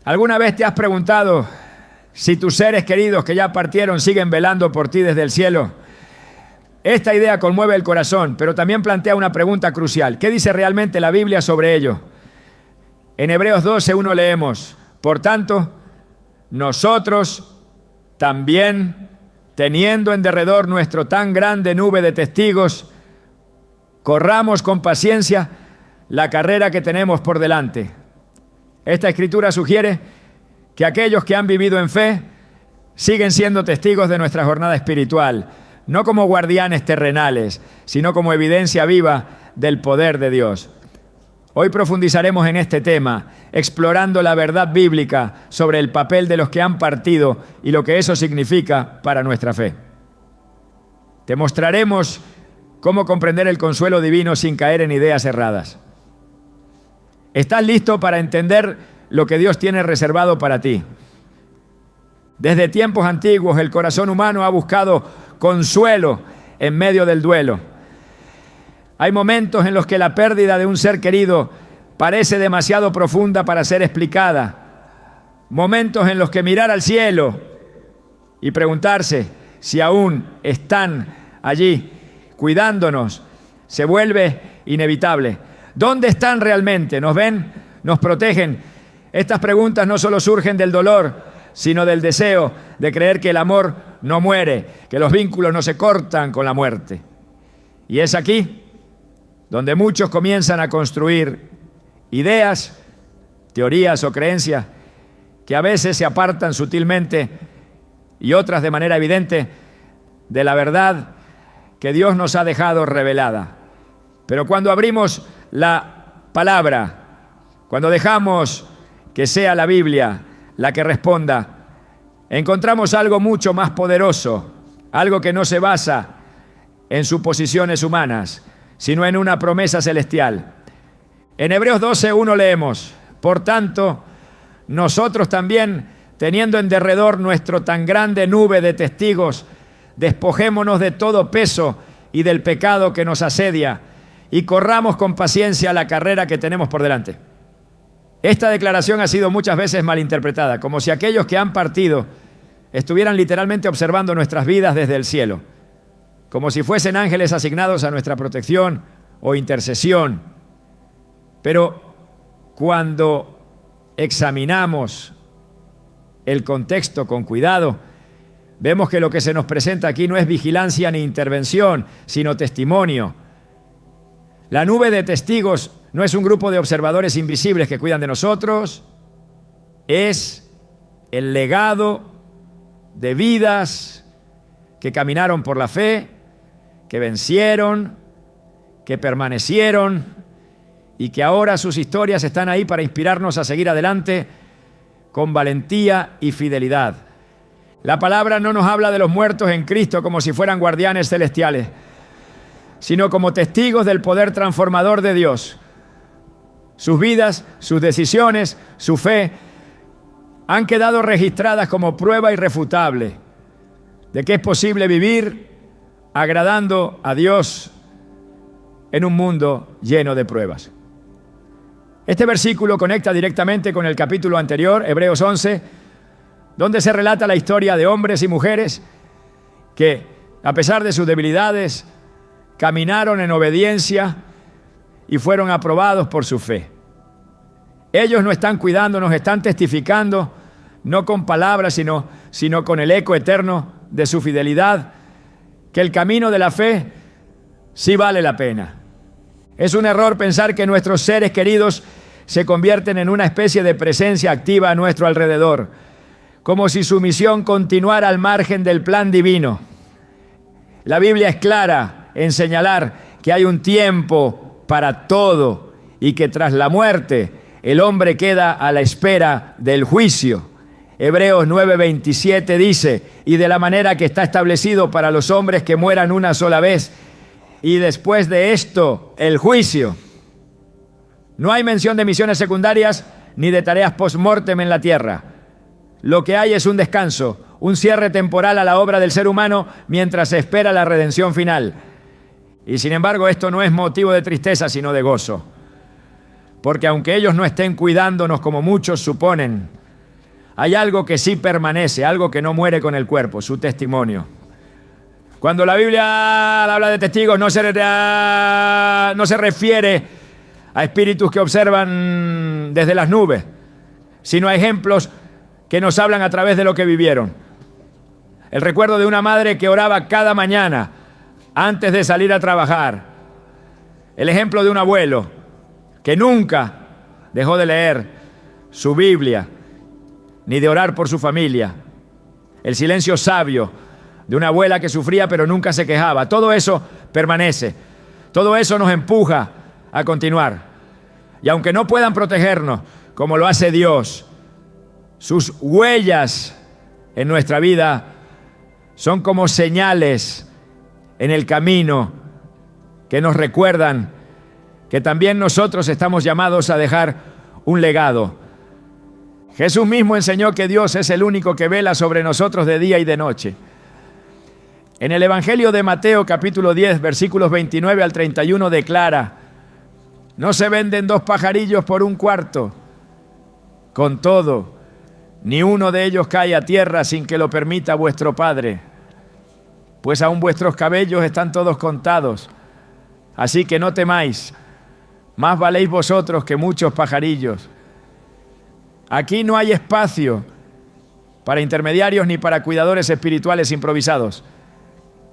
¿Alguna vez te has preguntado si tus seres queridos que ya partieron siguen velando por ti desde el cielo? Esta idea conmueve el corazón, pero también plantea una pregunta crucial. ¿Qué dice realmente la Biblia sobre ello? En Hebreos 12:1 leemos: por tanto, nosotros también, teniendo en derredor nuestro tan grande nube de testigos, corramos con paciencia la carrera que tenemos por delante. Esta escritura sugiere que aquellos que han vivido en fe siguen siendo testigos de nuestra jornada espiritual, no como guardianes terrenales, sino como evidencia viva del poder de Dios. Hoy profundizaremos en este tema, explorando la verdad bíblica sobre el papel de los que han partido y lo que eso significa para nuestra fe. Te mostraremos cómo comprender el consuelo divino sin caer en ideas erradas. ¿Estás listo para entender lo que Dios tiene reservado para ti? Desde tiempos antiguos, el corazón humano ha buscado consuelo en medio del duelo. Hay momentos en los que la pérdida de un ser querido parece demasiado profunda para ser explicada. Momentos en los que mirar al cielo y preguntarse si aún están allí cuidándonos se vuelve inevitable. ¿Dónde están realmente? ¿Nos ven? ¿Nos protegen? Estas preguntas no solo surgen del dolor, sino del deseo de creer que el amor no muere, que los vínculos no se cortan con la muerte. Y es aquí donde muchos comienzan a construir ideas, teorías o creencias que a veces se apartan sutilmente y otras de manera evidente de la verdad que Dios nos ha dejado revelada. Pero cuando abrimos la palabra, cuando dejamos que sea la Biblia la que responda, encontramos algo mucho más poderoso, algo que no se basa en suposiciones humanas, sino en una promesa celestial. En Hebreos 12:1 leemos: por tanto, nosotros también, teniendo en derredor nuestro tan grande nube de testigos, despojémonos de todo peso y del pecado que nos asedia, y corramos con paciencia la carrera que tenemos por delante. Esta declaración ha sido muchas veces malinterpretada, como si aquellos que han partido estuvieran literalmente observando nuestras vidas desde el cielo, como si fuesen ángeles asignados a nuestra protección o intercesión. Pero cuando examinamos el contexto con cuidado, vemos que lo que se nos presenta aquí no es vigilancia ni intervención, sino testimonio. La nube de testigos no es un grupo de observadores invisibles que cuidan de nosotros, es el legado de vidas que caminaron por la fe, que vencieron, que permanecieron y que ahora sus historias están ahí para inspirarnos a seguir adelante con valentía y fidelidad. La palabra no nos habla de los muertos en Cristo como si fueran guardianes celestiales, sino como testigos del poder transformador de Dios. Sus vidas, sus decisiones, su fe han quedado registradas como prueba irrefutable de que es posible vivir agradando a Dios en un mundo lleno de pruebas. Este versículo conecta directamente con el capítulo anterior, Hebreos 11, donde se relata la historia de hombres y mujeres que, a pesar de sus debilidades, caminaron en obediencia y fueron aprobados por su fe. Ellos no están cuidando, nos están testificando, no con palabras, sino con el eco eterno de su fidelidad, que el camino de la fe sí vale la pena. Es un error pensar que nuestros seres queridos se convierten en una especie de presencia activa a nuestro alrededor, como si su misión continuara al margen del plan divino. La Biblia es clara en señalar que hay un tiempo para todo y que tras la muerte el hombre queda a la espera del juicio. Hebreos 9:27 dice: y de la manera que está establecido para los hombres que mueran una sola vez, y después de esto el juicio. No hay mención de misiones secundarias ni de tareas post-mortem en la tierra. Lo que hay es un descanso, un cierre temporal a la obra del ser humano mientras se espera la redención final. Y sin embargo, esto no es motivo de tristeza, sino de gozo. Porque aunque ellos no estén cuidándonos como muchos suponen, hay algo que sí permanece, algo que no muere con el cuerpo, su testimonio. Cuando la Biblia habla de testigos, no se refiere a espíritus que observan desde las nubes, sino a ejemplos que nos hablan a través de lo que vivieron. El recuerdo de una madre que oraba cada mañana antes de salir a trabajar. El ejemplo de un abuelo que nunca dejó de leer su Biblia ni de orar por su familia. El silencio sabio de una abuela que sufría pero nunca se quejaba. Todo eso permanece. Todo eso nos empuja a continuar. Y aunque no puedan protegernos como lo hace Dios, sus huellas en nuestra vida son como señales en el camino que nos recuerdan que también nosotros estamos llamados a dejar un legado. Jesús mismo enseñó que Dios es el único que vela sobre nosotros de día y de noche. En el Evangelio de Mateo, capítulo 10, versículos 29 al 31, declara: no se venden 2 pajarillos por un cuarto. Con todo, ni uno de ellos cae a tierra sin que lo permita vuestro Padre, pues aún vuestros cabellos están todos contados. Así que no temáis, más valéis vosotros que muchos pajarillos. Aquí no hay espacio para intermediarios ni para cuidadores espirituales improvisados.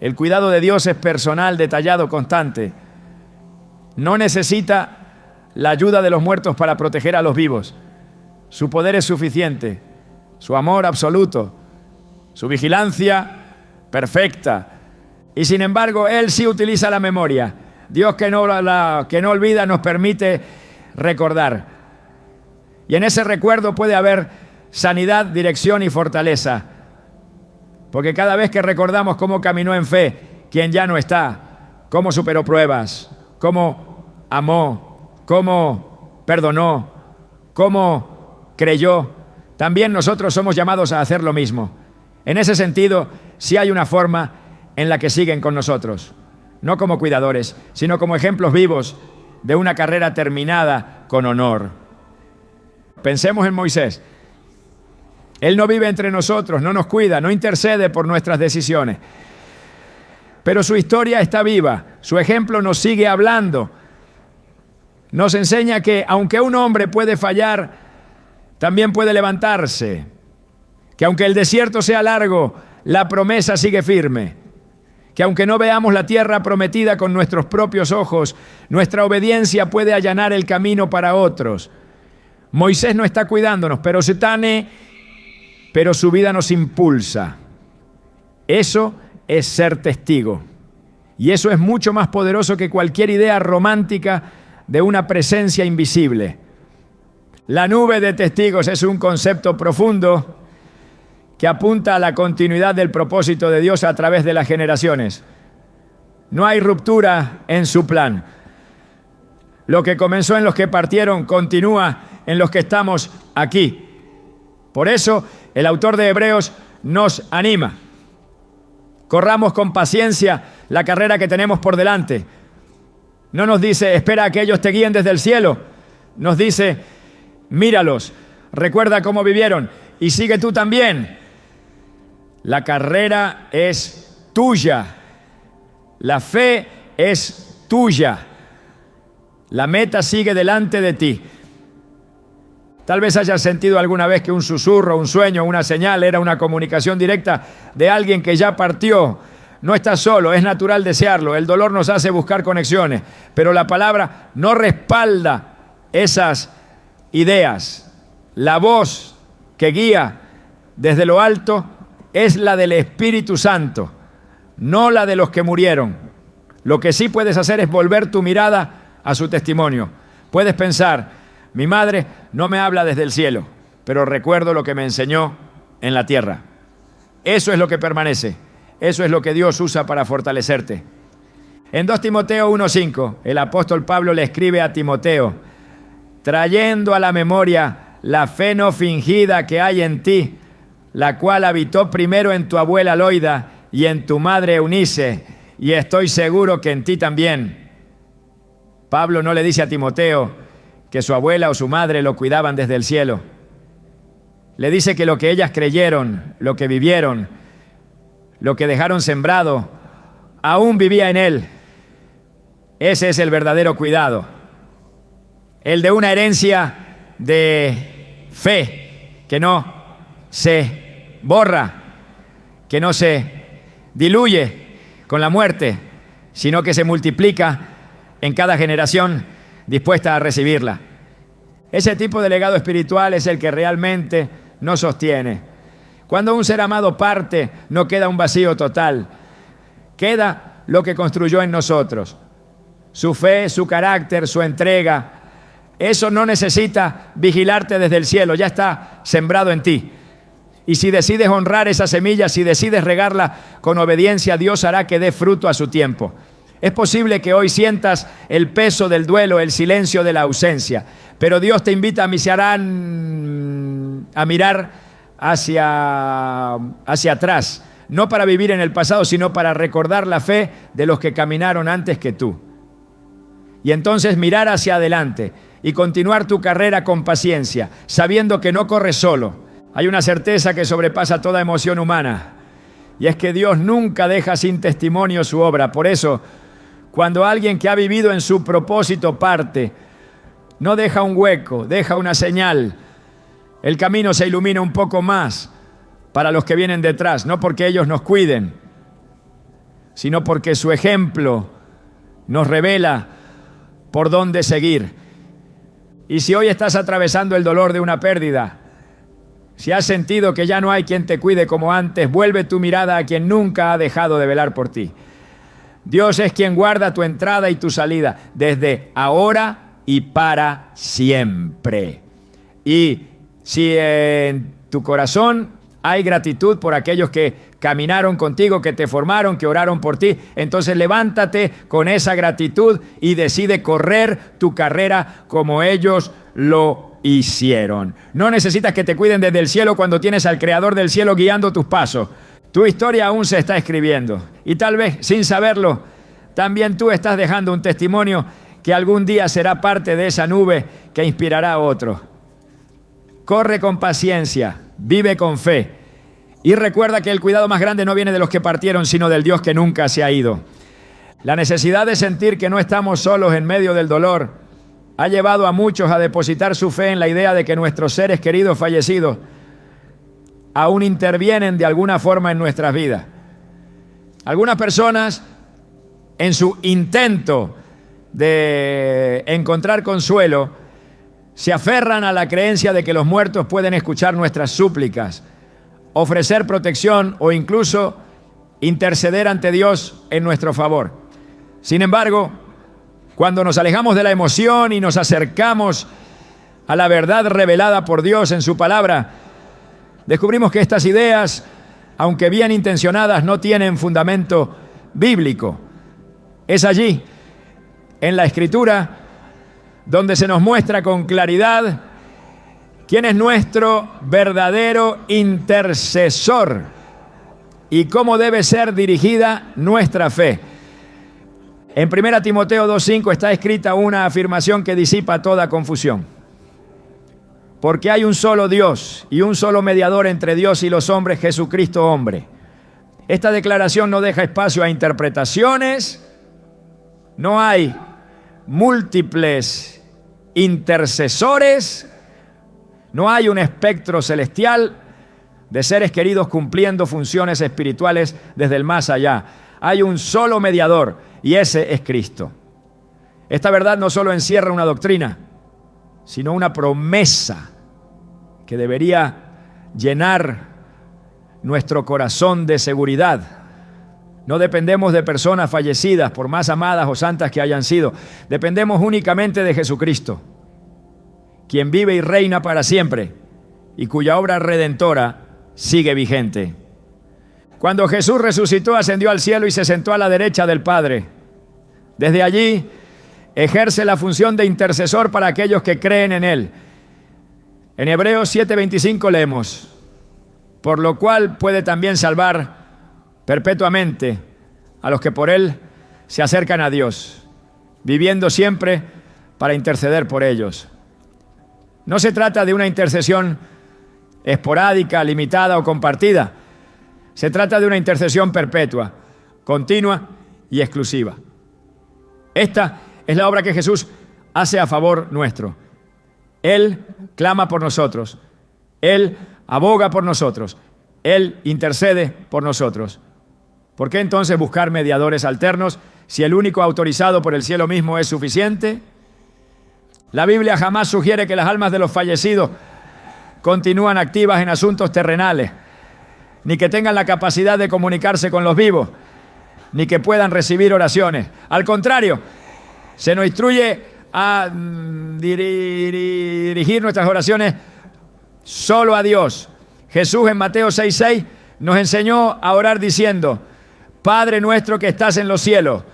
El cuidado de Dios es personal, detallado, constante. No necesita la ayuda de los muertos para proteger a los vivos. Su poder es suficiente, su amor absoluto, su vigilancia perfecta. Y sin embargo, Él sí utiliza la memoria. Dios que no olvida nos permite recordar. Y en ese recuerdo puede haber sanidad, dirección y fortaleza. Porque cada vez que recordamos cómo caminó en fe quien ya no está, cómo superó pruebas, cómo amó, cómo perdonó, cómo creyó, también nosotros somos llamados a hacer lo mismo. En ese sentido, sí hay una forma en la que siguen con nosotros, no como cuidadores, sino como ejemplos vivos de una carrera terminada con honor. Pensemos en Moisés. Él no vive entre nosotros, no nos cuida, no intercede por nuestras decisiones. Pero su historia está viva, su ejemplo nos sigue hablando. Nos enseña que aunque un hombre puede fallar, también puede levantarse. Que aunque el desierto sea largo, la promesa sigue firme. Que aunque no veamos la tierra prometida con nuestros propios ojos, nuestra obediencia puede allanar el camino para otros. Moisés no está cuidándonos, pero su vida nos impulsa. Eso es ser testigo. Y eso es mucho más poderoso que cualquier idea romántica de una presencia invisible. La nube de testigos es un concepto profundo que apunta a la continuidad del propósito de Dios a través de las generaciones. No hay ruptura en su plan. Lo que comenzó en los que partieron continúa en los que estamos aquí. Por eso, el autor de Hebreos nos anima. Corramos con paciencia la carrera que tenemos por delante. No nos dice, espera a que ellos te guíen desde el cielo. Nos dice, míralos, recuerda cómo vivieron y sigue tú también. La carrera es tuya. La fe es tuya. La meta sigue delante de ti. Tal vez hayas sentido alguna vez que un susurro, un sueño, una señal era una comunicación directa de alguien que ya partió. No estás solo, es natural desearlo. El dolor nos hace buscar conexiones, pero la palabra no respalda esas ideas. La voz que guía desde lo alto es la del Espíritu Santo, no la de los que murieron. Lo que sí puedes hacer es volver tu mirada a su testimonio. Puedes pensar, mi madre no me habla desde el cielo, pero recuerdo lo que me enseñó en la tierra. Eso es lo que permanece. Eso es lo que Dios usa para fortalecerte. En 2 Timoteo 1:5, el apóstol Pablo le escribe a Timoteo, trayendo a la memoria la fe no fingida que hay en ti, la cual habitó primero en tu abuela Loida y en tu madre Eunice, y estoy seguro que en ti también. Pablo no le dice a Timoteo que su abuela o su madre lo cuidaban desde el cielo. le dice que lo que ellas creyeron, lo que vivieron, lo que dejaron sembrado, aún vivía en él. Ese es el verdadero cuidado. El de una herencia de fe que no se borra, que no se diluye con la muerte, sino que se multiplica en cada generación dispuesta a recibirla. Ese tipo de legado espiritual es el que realmente nos sostiene. Cuando un ser amado parte, no queda un vacío total. Queda lo que construyó en nosotros. Su fe, su carácter, su entrega. Eso no necesita vigilarte desde el cielo, ya está sembrado en ti. Y si decides honrar esa semilla, si decides regarla con obediencia, Dios hará que dé fruto a su tiempo. Es posible que hoy sientas el peso del duelo, el silencio de la ausencia, pero Dios te invita a mirar hacia atrás, no para vivir en el pasado, sino para recordar la fe de los que caminaron antes que tú. Y entonces mirar hacia adelante y continuar tu carrera con paciencia, sabiendo que no corres solo. Hay una certeza que sobrepasa toda emoción humana, y es que Dios nunca deja sin testimonio su obra. Por eso, cuando alguien que ha vivido en su propósito parte, no deja un hueco, deja una señal. El camino se ilumina un poco más para los que vienen detrás, no porque ellos nos cuiden, sino porque su ejemplo nos revela por dónde seguir. Y si hoy estás atravesando el dolor de una pérdida, si has sentido que ya no hay quien te cuide como antes, vuelve tu mirada a quien nunca ha dejado de velar por ti. Dios es quien guarda tu entrada y tu salida, desde ahora y para siempre. Y si en tu corazón hay gratitud por aquellos que caminaron contigo, que te formaron, que oraron por ti, entonces levántate con esa gratitud y decide correr tu carrera como ellos lo hicieron. No necesitas que te cuiden desde el cielo cuando tienes al Creador del cielo guiando tus pasos. Tu historia aún se está escribiendo y tal vez sin saberlo, también tú estás dejando un testimonio que algún día será parte de esa nube que inspirará a otros. Corre con paciencia, vive con fe y recuerda que el cuidado más grande no viene de los que partieron, sino del Dios que nunca se ha ido. La necesidad de sentir que no estamos solos en medio del dolor ha llevado a muchos a depositar su fe en la idea de que nuestros seres queridos fallecidos aún intervienen de alguna forma en nuestras vidas. Algunas personas, en su intento de encontrar consuelo, se aferran a la creencia de que los muertos pueden escuchar nuestras súplicas, ofrecer protección o incluso interceder ante Dios en nuestro favor. Sin embargo, cuando nos alejamos de la emoción y nos acercamos a la verdad revelada por Dios en su palabra, descubrimos que estas ideas, aunque bien intencionadas, no tienen fundamento bíblico. Es allí, en la Escritura, donde se nos muestra con claridad quién es nuestro verdadero intercesor y cómo debe ser dirigida nuestra fe. En 1 Timoteo 2:5 está escrita una afirmación que disipa toda confusión. Porque hay un solo Dios y un solo mediador entre Dios y los hombres, Jesucristo hombre. Esta declaración no deja espacio a interpretaciones, no hay múltiples intercesores, no hay un espectro celestial de seres queridos cumpliendo funciones espirituales desde el más allá. Hay un solo mediador y ese es Cristo. Esta verdad no solo encierra una doctrina, sino una promesa que debería llenar nuestro corazón de seguridad. No dependemos de personas fallecidas, por más amadas o santas que hayan sido. Dependemos únicamente de Jesucristo, quien vive y reina para siempre y cuya obra redentora sigue vigente. Cuando Jesús resucitó, ascendió al cielo y se sentó a la derecha del Padre. Desde allí ejerce la función de intercesor para aquellos que creen en Él. En Hebreos 7:25 leemos: por lo cual puede también salvar perpetuamente a los que por Él se acercan a Dios, viviendo siempre para interceder por ellos. No se trata de una intercesión esporádica, limitada o compartida. Se trata de una intercesión perpetua, continua y exclusiva. Esta es la obra que Jesús hace a favor nuestro. Él clama por nosotros. Él aboga por nosotros. Él intercede por nosotros. ¿Por qué entonces buscar mediadores alternos si el único autorizado por el cielo mismo es suficiente? La Biblia jamás sugiere que las almas de los fallecidos continúan activas en asuntos terrenales, ni que tengan la capacidad de comunicarse con los vivos, ni que puedan recibir oraciones. Al contrario, se nos instruye a dirigir nuestras oraciones solo a Dios. Jesús en Mateo 6:6 nos enseñó a orar diciendo: Padre nuestro que estás en los cielos.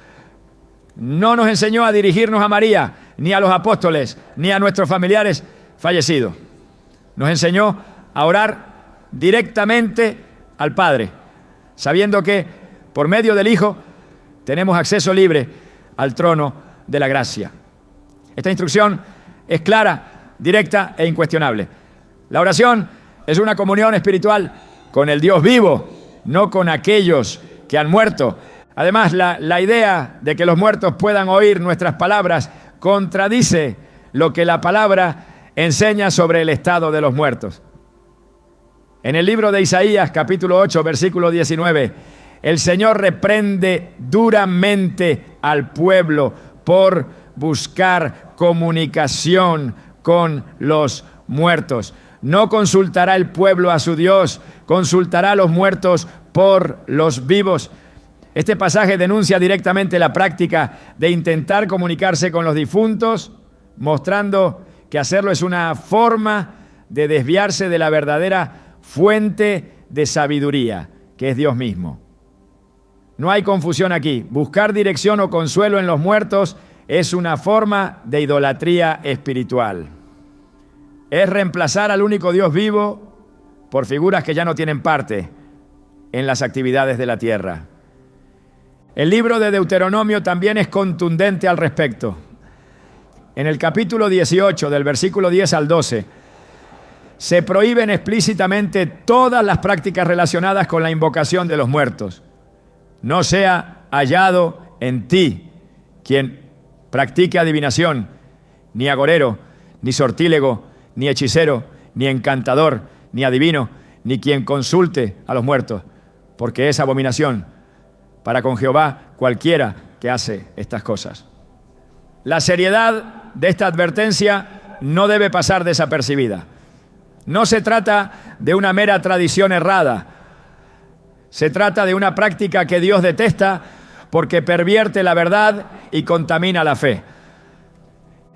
No nos enseñó a dirigirnos a María, ni a los apóstoles, ni a nuestros familiares fallecidos. Nos enseñó a orar directamente al Padre, sabiendo que por medio del Hijo tenemos acceso libre al trono de la gracia. Esta instrucción es clara, directa e incuestionable. La oración es una comunión espiritual con el Dios vivo, no con aquellos que han muerto. Además, la idea de que los muertos puedan oír nuestras palabras contradice lo que la palabra enseña sobre el estado de los muertos. En el libro de Isaías, capítulo 8, versículo 19, el Señor reprende duramente al pueblo por buscar comunicación con los muertos. No consultará el pueblo a su Dios, consultará a los muertos por los vivos. Este pasaje denuncia directamente la práctica de intentar comunicarse con los difuntos, mostrando que hacerlo es una forma de desviarse de la verdadera fuente de sabiduría, que es Dios mismo. No hay confusión aquí. Buscar dirección o consuelo en los muertos es una forma de idolatría espiritual. Es reemplazar al único Dios vivo por figuras que ya no tienen parte en las actividades de la tierra. El libro de Deuteronomio también es contundente al respecto. En el capítulo 18, del versículo 10 al 12, se prohíben explícitamente todas las prácticas relacionadas con la invocación de los muertos. No sea hallado en ti quien practique adivinación, ni agorero, ni sortílego, ni hechicero, ni encantador, ni adivino, ni quien consulte a los muertos, porque es abominación para con Jehová cualquiera que hace estas cosas. La seriedad de esta advertencia no debe pasar desapercibida. No se trata de una mera tradición errada. Se trata de una práctica que Dios detesta porque pervierte la verdad y contamina la fe.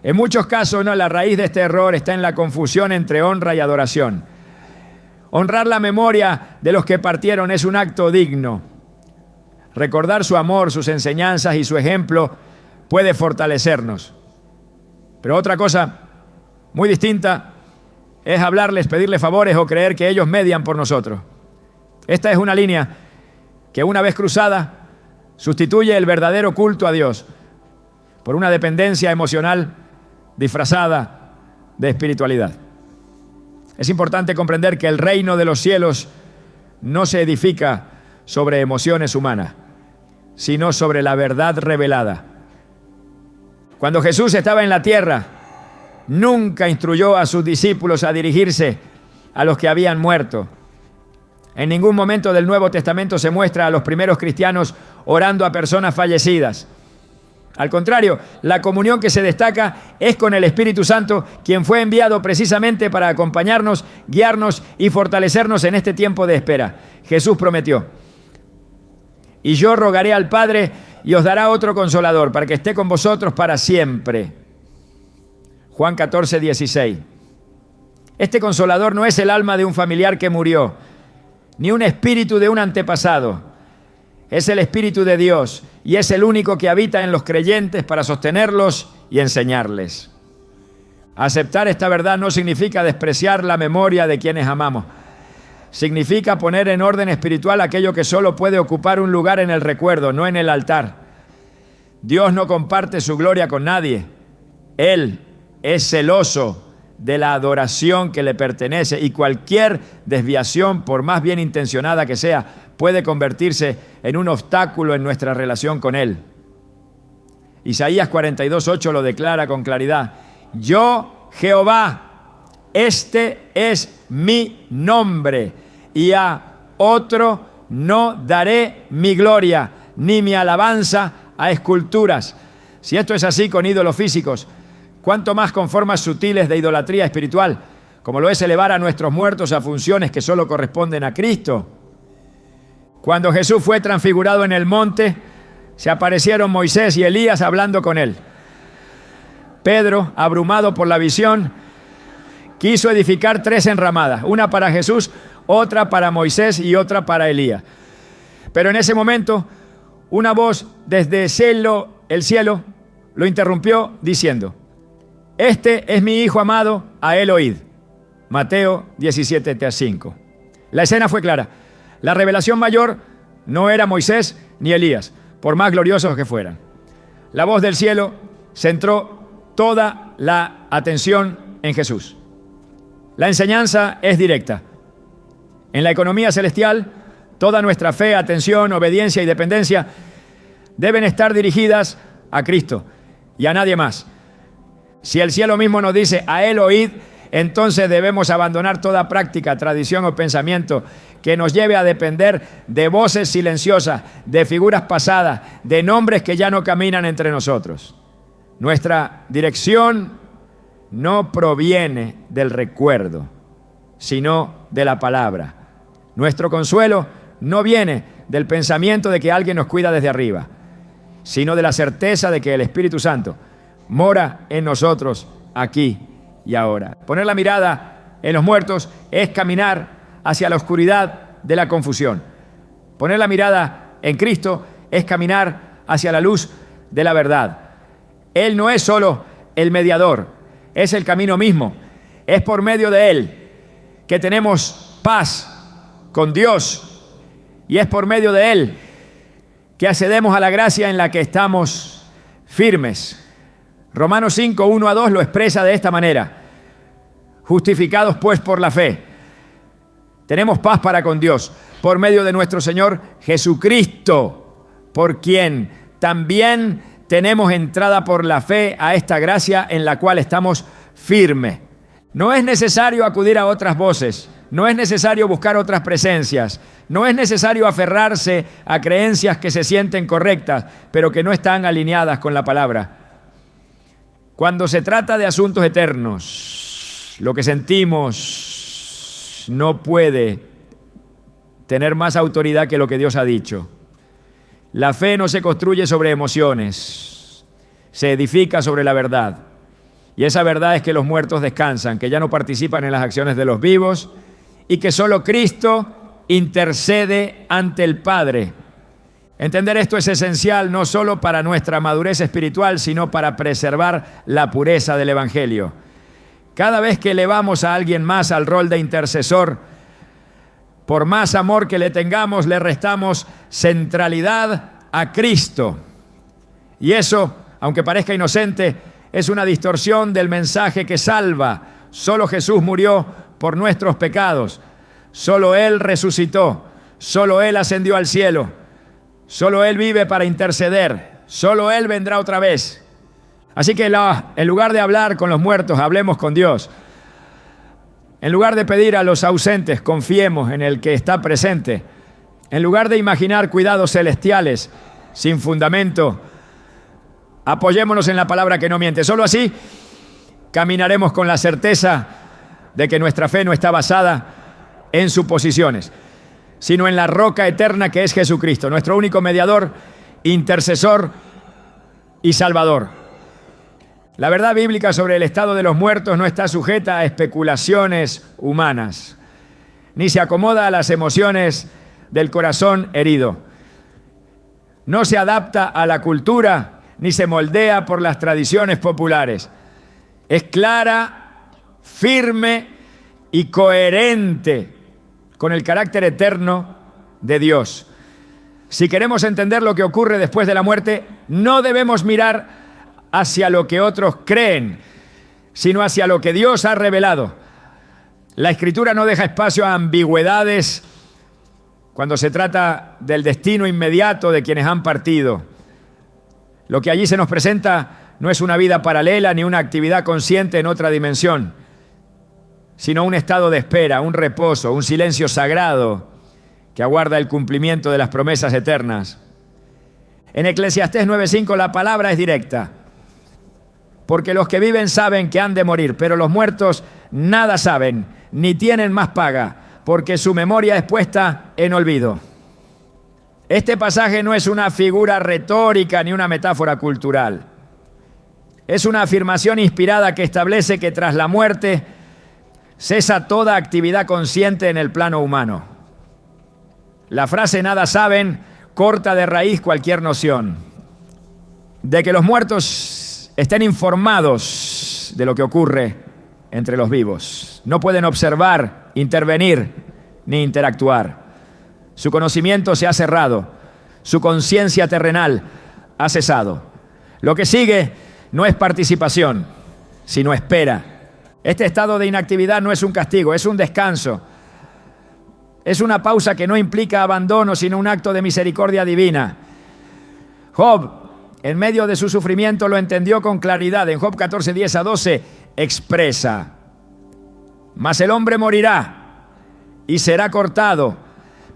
En muchos casos, la raíz de este error está en la confusión entre honra y adoración. Honrar la memoria de los que partieron es un acto digno. Recordar su amor, sus enseñanzas y su ejemplo puede fortalecernos. Pero otra cosa muy distinta es hablarles, pedirles favores o creer que ellos median por nosotros. Esta es una línea que, una vez cruzada, sustituye el verdadero culto a Dios por una dependencia emocional disfrazada de espiritualidad. Es importante comprender que el reino de los cielos no se edifica sobre emociones humanas, sino sobre la verdad revelada. Cuando Jesús estaba en la tierra, nunca instruyó a sus discípulos a dirigirse a los que habían muerto. En ningún momento del Nuevo Testamento se muestra a los primeros cristianos orando a personas fallecidas. Al contrario, la comunión que se destaca es con el Espíritu Santo, quien fue enviado precisamente para acompañarnos, guiarnos y fortalecernos en este tiempo de espera. Jesús prometió: y yo rogaré al Padre y os dará otro consolador para que esté con vosotros para siempre. Juan 14:16. Este consolador no es el alma de un familiar que murió, ni un espíritu de un antepasado. Es el Espíritu de Dios y es el único que habita en los creyentes para sostenerlos y enseñarles. Aceptar esta verdad no significa despreciar la memoria de quienes amamos. Significa poner en orden espiritual aquello que solo puede ocupar un lugar en el recuerdo, no en el altar. Dios no comparte su gloria con nadie. Él es celoso de la adoración que le pertenece, y cualquier desviación, por más bien intencionada que sea, puede convertirse en un obstáculo en nuestra relación con Él. Isaías 42:8 lo declara con claridad: yo, Jehová, este es mi nombre, y a otro no daré mi gloria, ni mi alabanza a esculturas. Si esto es así con ídolos físicos, ¿cuánto más con formas sutiles de idolatría espiritual, como lo es elevar a nuestros muertos a funciones que solo corresponden a Cristo? Cuando Jesús fue transfigurado en el monte, se aparecieron Moisés y Elías hablando con él. Pedro, abrumado por la visión, quiso edificar 3 enramadas, una para Jesús, otra para Moisés y otra para Elías. Pero en ese momento, una voz desde el cielo lo interrumpió diciendo: este es mi Hijo amado, a él oíd. Mateo 17:5. La escena fue clara. La revelación mayor no era Moisés ni Elías, por más gloriosos que fueran. La voz del cielo centró toda la atención en Jesús. La enseñanza es directa. En la economía celestial, toda nuestra fe, atención, obediencia y dependencia deben estar dirigidas a Cristo y a nadie más. Si el cielo mismo nos dice: a él oíd, entonces debemos abandonar toda práctica, tradición o pensamiento que nos lleve a depender de voces silenciosas, de figuras pasadas, de nombres que ya no caminan entre nosotros. Nuestra dirección no proviene del recuerdo, sino de la palabra. Nuestro consuelo no viene del pensamiento de que alguien nos cuida desde arriba, sino de la certeza de que el Espíritu Santo mora en nosotros aquí y ahora. Poner la mirada en los muertos es caminar hacia la oscuridad de la confusión. Poner la mirada en Cristo es caminar hacia la luz de la verdad. Él no es solo el mediador, es el camino mismo. Es por medio de Él que tenemos paz con Dios, y es por medio de Él que accedemos a la gracia en la que estamos firmes. Romanos 5:1-2 lo expresa de esta manera: justificados pues por la fe, tenemos paz para con Dios por medio de nuestro Señor Jesucristo, por quien también tenemos entrada por la fe a esta gracia en la cual estamos firmes. No es necesario acudir a otras voces, no es necesario buscar otras presencias, no es necesario aferrarse a creencias que se sienten correctas, pero que no están alineadas con la palabra. Cuando se trata de asuntos eternos, lo que sentimos no puede tener más autoridad que lo que Dios ha dicho. La fe no se construye sobre emociones, se edifica sobre la verdad. Y esa verdad es que los muertos descansan, que ya no participan en las acciones de los vivos y que solo Cristo intercede ante el Padre. Entender esto es esencial no solo para nuestra madurez espiritual, sino para preservar la pureza del Evangelio. Cada vez que elevamos a alguien más al rol de intercesor, por más amor que le tengamos, le restamos centralidad a Cristo. Y eso, aunque parezca inocente, es una distorsión del mensaje que salva. Solo Jesús murió por nuestros pecados. Solo Él resucitó. Solo Él ascendió al cielo. Solo Él vive para interceder. Solo Él vendrá otra vez. Así que en lugar de hablar con los muertos, hablemos con Dios. En lugar de pedir a los ausentes, confiemos en el que está presente. En lugar de imaginar cuidados celestiales sin fundamento, apoyémonos en la palabra que no miente. Solo así caminaremos con la certeza de que nuestra fe no está basada en suposiciones, sino en la roca eterna que es Jesucristo, nuestro único mediador, intercesor y salvador. La verdad bíblica sobre el estado de los muertos no está sujeta a especulaciones humanas, ni se acomoda a las emociones del corazón herido. No se adapta a la cultura, ni se moldea por las tradiciones populares. Es clara, firme y coherente con el carácter eterno de Dios. Si queremos entender lo que ocurre después de la muerte, no debemos mirar hacia lo que otros creen, sino hacia lo que Dios ha revelado. La Escritura no deja espacio a ambigüedades cuando se trata del destino inmediato de quienes han partido. Lo que allí se nos presenta no es una vida paralela ni una actividad consciente en otra dimensión, sino un estado de espera, un reposo, un silencio sagrado que aguarda el cumplimiento de las promesas eternas. En Eclesiastés 9:5 la palabra es directa. Porque los que viven saben que han de morir, pero los muertos nada saben, ni tienen más paga, porque su memoria es puesta en olvido. Este pasaje no es una figura retórica ni una metáfora cultural. Es una afirmación inspirada que establece que tras la muerte cesa toda actividad consciente en el plano humano. La frase nada saben corta de raíz cualquier noción de que los muertos estén informados de lo que ocurre entre los vivos. No pueden observar, intervenir ni interactuar. Su conocimiento se ha cerrado, su conciencia terrenal ha cesado. Lo que sigue no es participación, sino espera. Este estado de inactividad no es un castigo, es un descanso. Es una pausa que no implica abandono, sino un acto de misericordia divina. Job, en medio de su sufrimiento, lo entendió con claridad. En Job 14, 10 a 12, expresa: mas el hombre morirá y será cortado,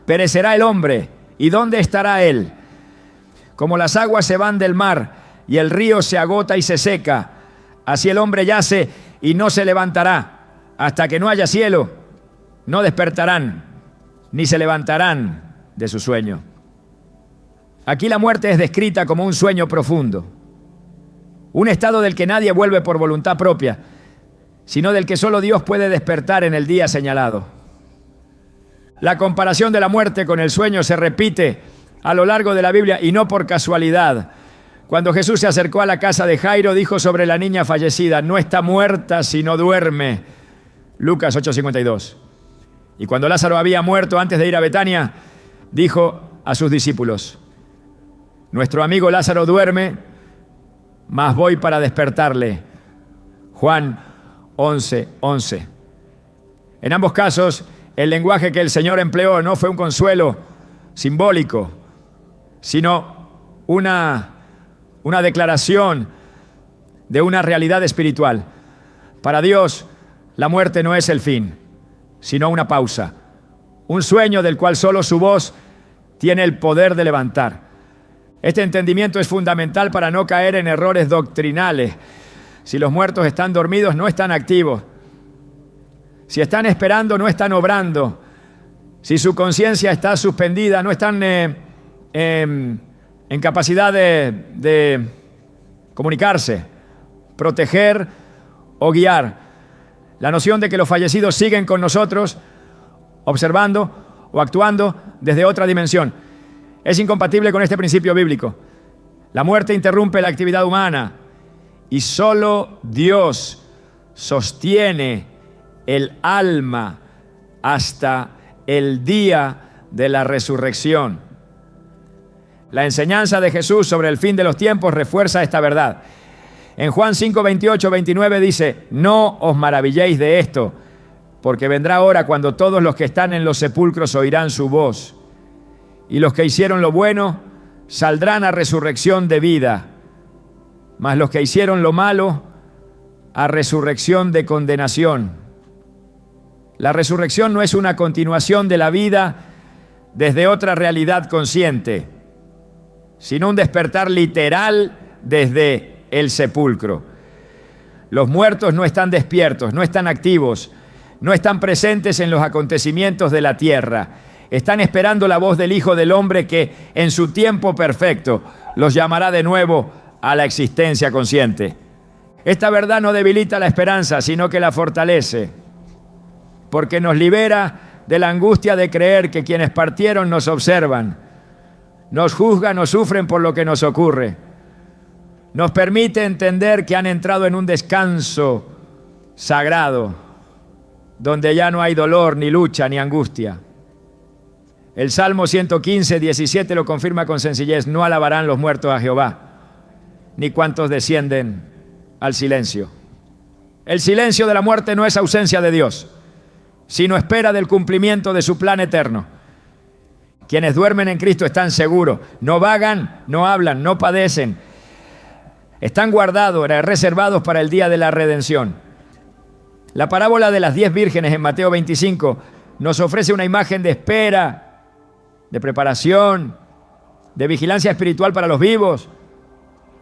perecerá el hombre, ¿y dónde estará él? Como las aguas se van del mar y el río se agota y se seca, así el hombre yace y no se levantará. Hasta que no haya cielo, no despertarán, ni se levantarán de su sueño. Aquí la muerte es descrita como un sueño profundo, un estado del que nadie vuelve por voluntad propia, sino del que solo Dios puede despertar en el día señalado. La comparación de la muerte con el sueño se repite a lo largo de la Biblia y no por casualidad. Cuando Jesús se acercó a la casa de Jairo, dijo sobre la niña fallecida: no está muerta, sino duerme. Lucas 8:52. Y cuando Lázaro había muerto antes de ir a Betania, dijo a sus discípulos: nuestro amigo Lázaro duerme, mas voy para despertarle. Juan 11:11. En ambos casos, el lenguaje que el Señor empleó no fue un consuelo simbólico, sino una declaración de una realidad espiritual. Para Dios, la muerte no es el fin, sino una pausa, un sueño del cual solo su voz tiene el poder de levantar. Este entendimiento es fundamental para no caer en errores doctrinales. Si los muertos están dormidos, no están activos. Si están esperando, no están obrando. Si su conciencia está suspendida, no están en capacidad de comunicarse, proteger o guiar. La noción de que los fallecidos siguen con nosotros, observando o actuando desde otra dimensión, es incompatible con este principio bíblico. La muerte interrumpe la actividad humana y solo Dios sostiene el alma hasta el día de la resurrección. La enseñanza de Jesús sobre el fin de los tiempos refuerza esta verdad. En Juan 5, 28, 29 dice: no os maravilléis de esto, porque vendrá hora cuando todos los que están en los sepulcros oirán su voz, y los que hicieron lo bueno saldrán a resurrección de vida, mas los que hicieron lo malo a resurrección de condenación. La resurrección no es una continuación de la vida desde otra realidad consciente, sino un despertar literal desde el sepulcro. Los muertos no están despiertos, no están activos, no están presentes en los acontecimientos de la tierra. Están esperando la voz del Hijo del Hombre que, en su tiempo perfecto, los llamará de nuevo a la existencia consciente. Esta verdad no debilita la esperanza, sino que la fortalece, porque nos libera de la angustia de creer que quienes partieron nos observan, nos juzgan o sufren por lo que nos ocurre. Nos permite entender que han entrado en un descanso sagrado, donde ya no hay dolor, ni lucha, ni angustia. El Salmo 115, 17 lo confirma con sencillez: no alabarán los muertos a Jehová, ni cuantos descienden al silencio. El silencio de la muerte no es ausencia de Dios, sino espera del cumplimiento de su plan eterno. Quienes duermen en Cristo están seguros, no vagan, no hablan, no padecen. Están guardados, reservados para el día de la redención. La parábola de las 10 vírgenes en Mateo 25 nos ofrece una imagen de espera, de preparación, de vigilancia espiritual para los vivos,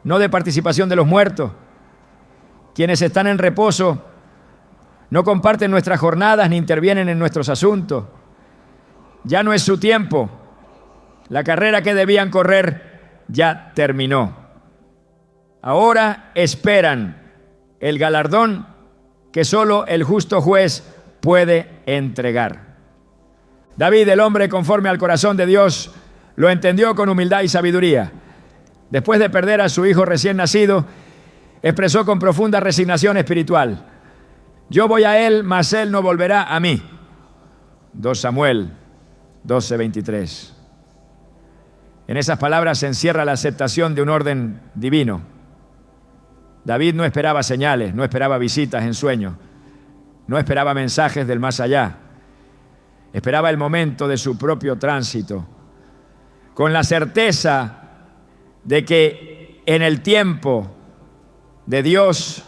no de participación de los muertos. Quienes están en reposo no comparten nuestras jornadas ni intervienen en nuestros asuntos. Ya no es su tiempo. La carrera que debían correr ya terminó. Ahora esperan el galardón que solo el justo juez puede entregar. David, el hombre conforme al corazón de Dios, lo entendió con humildad y sabiduría. Después de perder a su hijo recién nacido, expresó con profunda resignación espiritual: yo voy a él, mas él no volverá a mí. 2 Samuel 12:23. En esas palabras se encierra la aceptación de un orden divino. David no esperaba señales, no esperaba visitas en sueños, no esperaba mensajes del más allá. Esperaba el momento de su propio tránsito, con la certeza de que en el tiempo de Dios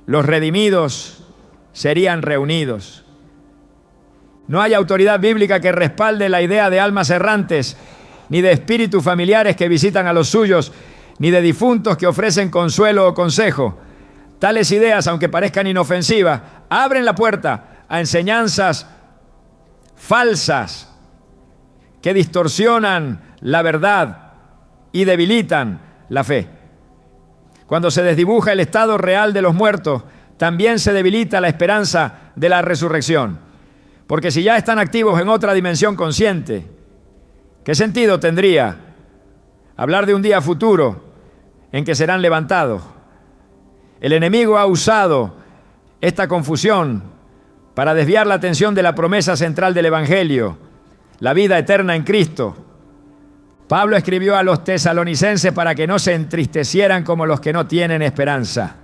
los redimidos serían reunidos. No hay autoridad bíblica que respalde la idea de almas errantes, ni de espíritus familiares que visitan a los suyos, ni de difuntos que ofrecen consuelo o consejo. Tales ideas, aunque parezcan inofensivas, abren la puerta a enseñanzas falsas que distorsionan la verdad y debilitan la fe. Cuando se desdibuja el estado real de los muertos, también se debilita la esperanza de la resurrección. Porque si ya están activos en otra dimensión consciente, ¿qué sentido tendría hablar de un día futuro en que serán levantados? El enemigo ha usado esta confusión para desviar la atención de la promesa central del Evangelio, la vida eterna en Cristo. Pablo escribió a los tesalonicenses para que no se entristecieran como los que no tienen esperanza.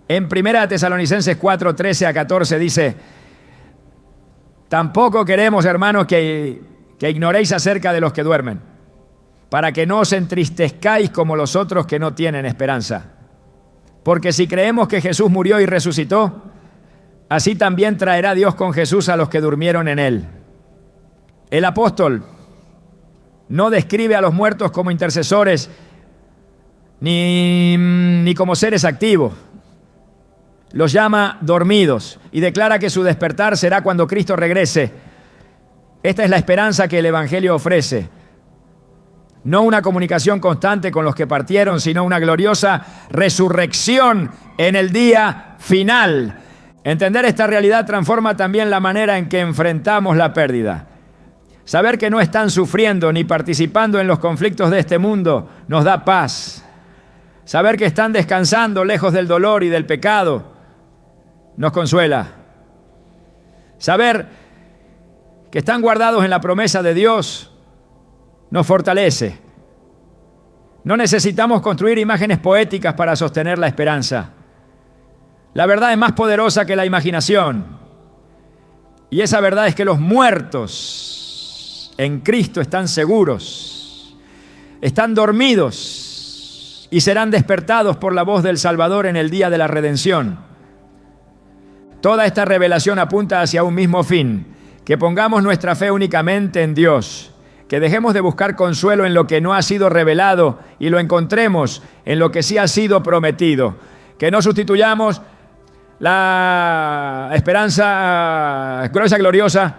En 1 Tesalonicenses 4:13-14 dice: tampoco queremos, hermanos, que ignoréis acerca de los que duermen, para que no os entristezcáis como los otros que no tienen esperanza. Porque si creemos que Jesús murió y resucitó, así también traerá Dios con Jesús a los que durmieron en él. El apóstol no describe a los muertos como intercesores ni como seres activos. Los llama dormidos y declara que su despertar será cuando Cristo regrese. Esta es la esperanza que el Evangelio ofrece. No una comunicación constante con los que partieron, sino una gloriosa resurrección en el día final. Entender esta realidad transforma también la manera en que enfrentamos la pérdida. Saber que no están sufriendo ni participando en los conflictos de este mundo nos da paz. Saber que están descansando lejos del dolor y del pecado nos consuela. Saber que están guardados en la promesa de Dios nos fortalece. No necesitamos construir imágenes poéticas para sostener la esperanza. La verdad es más poderosa que la imaginación. Y esa verdad es que los muertos en Cristo están seguros, están dormidos y serán despertados por la voz del Salvador en el día de la redención. Toda esta revelación apunta hacia un mismo fin: que pongamos nuestra fe únicamente en Dios, que dejemos de buscar consuelo en lo que no ha sido revelado y lo encontremos en lo que sí ha sido prometido, que no sustituyamos la esperanza gloriosa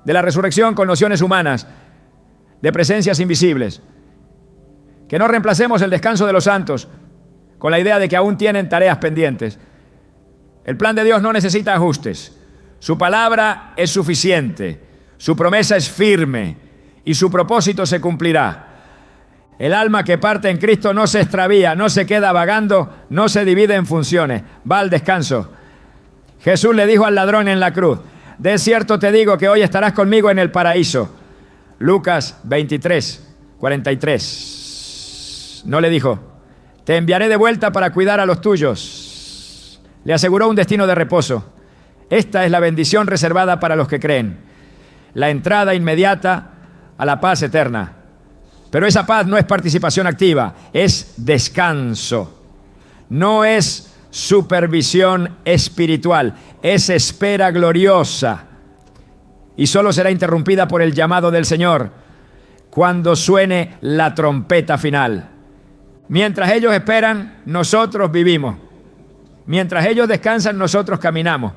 de la resurrección con nociones humanas, de presencias invisibles, que no reemplacemos el descanso de los santos con la idea de que aún tienen tareas pendientes. El plan de Dios no necesita ajustes. Su palabra es suficiente, su promesa es firme y su propósito se cumplirá. El alma que parte en Cristo no se extravía, no se queda vagando, no se divide en funciones, va al descanso. Jesús le dijo al ladrón en la cruz: de cierto te digo que hoy estarás conmigo en el paraíso. Lucas 23:43. No le dijo: te enviaré de vuelta para cuidar a los tuyos. Le aseguró un destino de reposo. Esta es la bendición reservada para los que creen. La entrada inmediata a la paz eterna. Pero esa paz no es participación activa, es descanso. No es supervisión espiritual, es espera gloriosa. Y solo será interrumpida por el llamado del Señor cuando suene la trompeta final. Mientras ellos esperan, nosotros vivimos. Mientras ellos descansan, nosotros caminamos.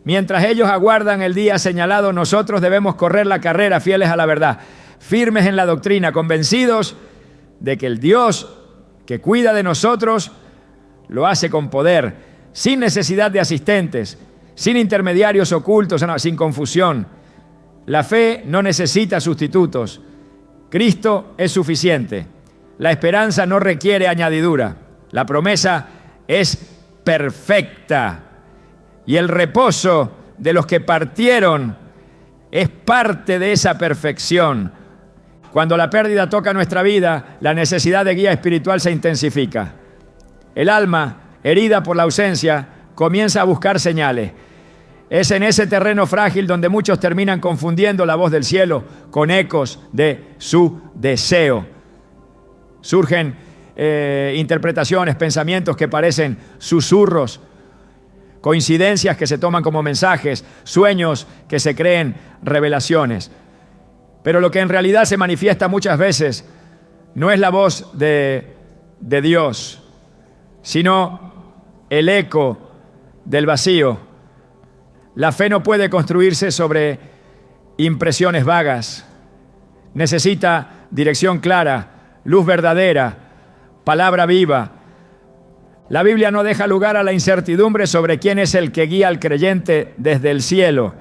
Mientras ellos aguardan el día señalado, nosotros debemos correr la carrera fieles a la verdad, firmes en la doctrina, convencidos de que el Dios que cuida de nosotros lo hace con poder, sin necesidad de asistentes, sin intermediarios ocultos, sin confusión. La fe no necesita sustitutos. Cristo es suficiente. La esperanza no requiere añadidura. La promesa es perfecta. Y el reposo de los que partieron es parte de esa perfección. Cuando la pérdida toca nuestra vida, la necesidad de guía espiritual se intensifica. El alma, herida por la ausencia, comienza a buscar señales. Es en ese terreno frágil donde muchos terminan confundiendo la voz del cielo con ecos de su deseo. Surgen interpretaciones, pensamientos que parecen susurros, coincidencias que se toman como mensajes, sueños que se creen revelaciones. Pero lo que en realidad se manifiesta muchas veces no es la voz de Dios, sino el eco del vacío. La fe no puede construirse sobre impresiones vagas. Necesita dirección clara, luz verdadera, palabra viva. La Biblia no deja lugar a la incertidumbre sobre quién es el que guía al creyente desde el cielo.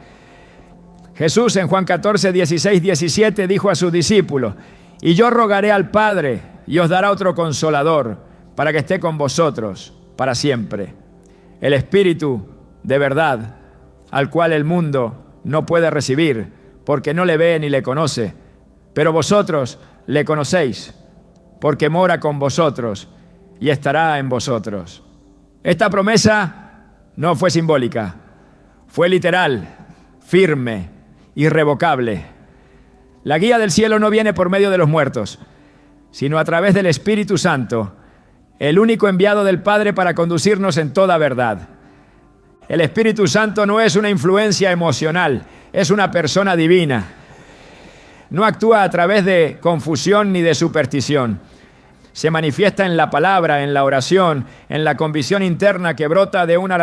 Jesús en Juan 14, 16, 17 dijo a sus discípulos: y yo rogaré al Padre y os dará otro consolador para que esté con vosotros para siempre. El Espíritu de verdad, al cual el mundo no puede recibir porque no le ve ni le conoce, pero vosotros le conocéis porque mora con vosotros y estará en vosotros. Esta promesa no fue simbólica, fue literal, firme, irrevocable. La guía del cielo no viene por medio de los muertos, sino a través del Espíritu Santo, el único enviado del Padre para conducirnos en toda verdad. El Espíritu Santo no es una influencia emocional, es una persona divina. No actúa a través de confusión ni de superstición. Se manifiesta en la palabra, en la oración, en la convicción interna que brota de una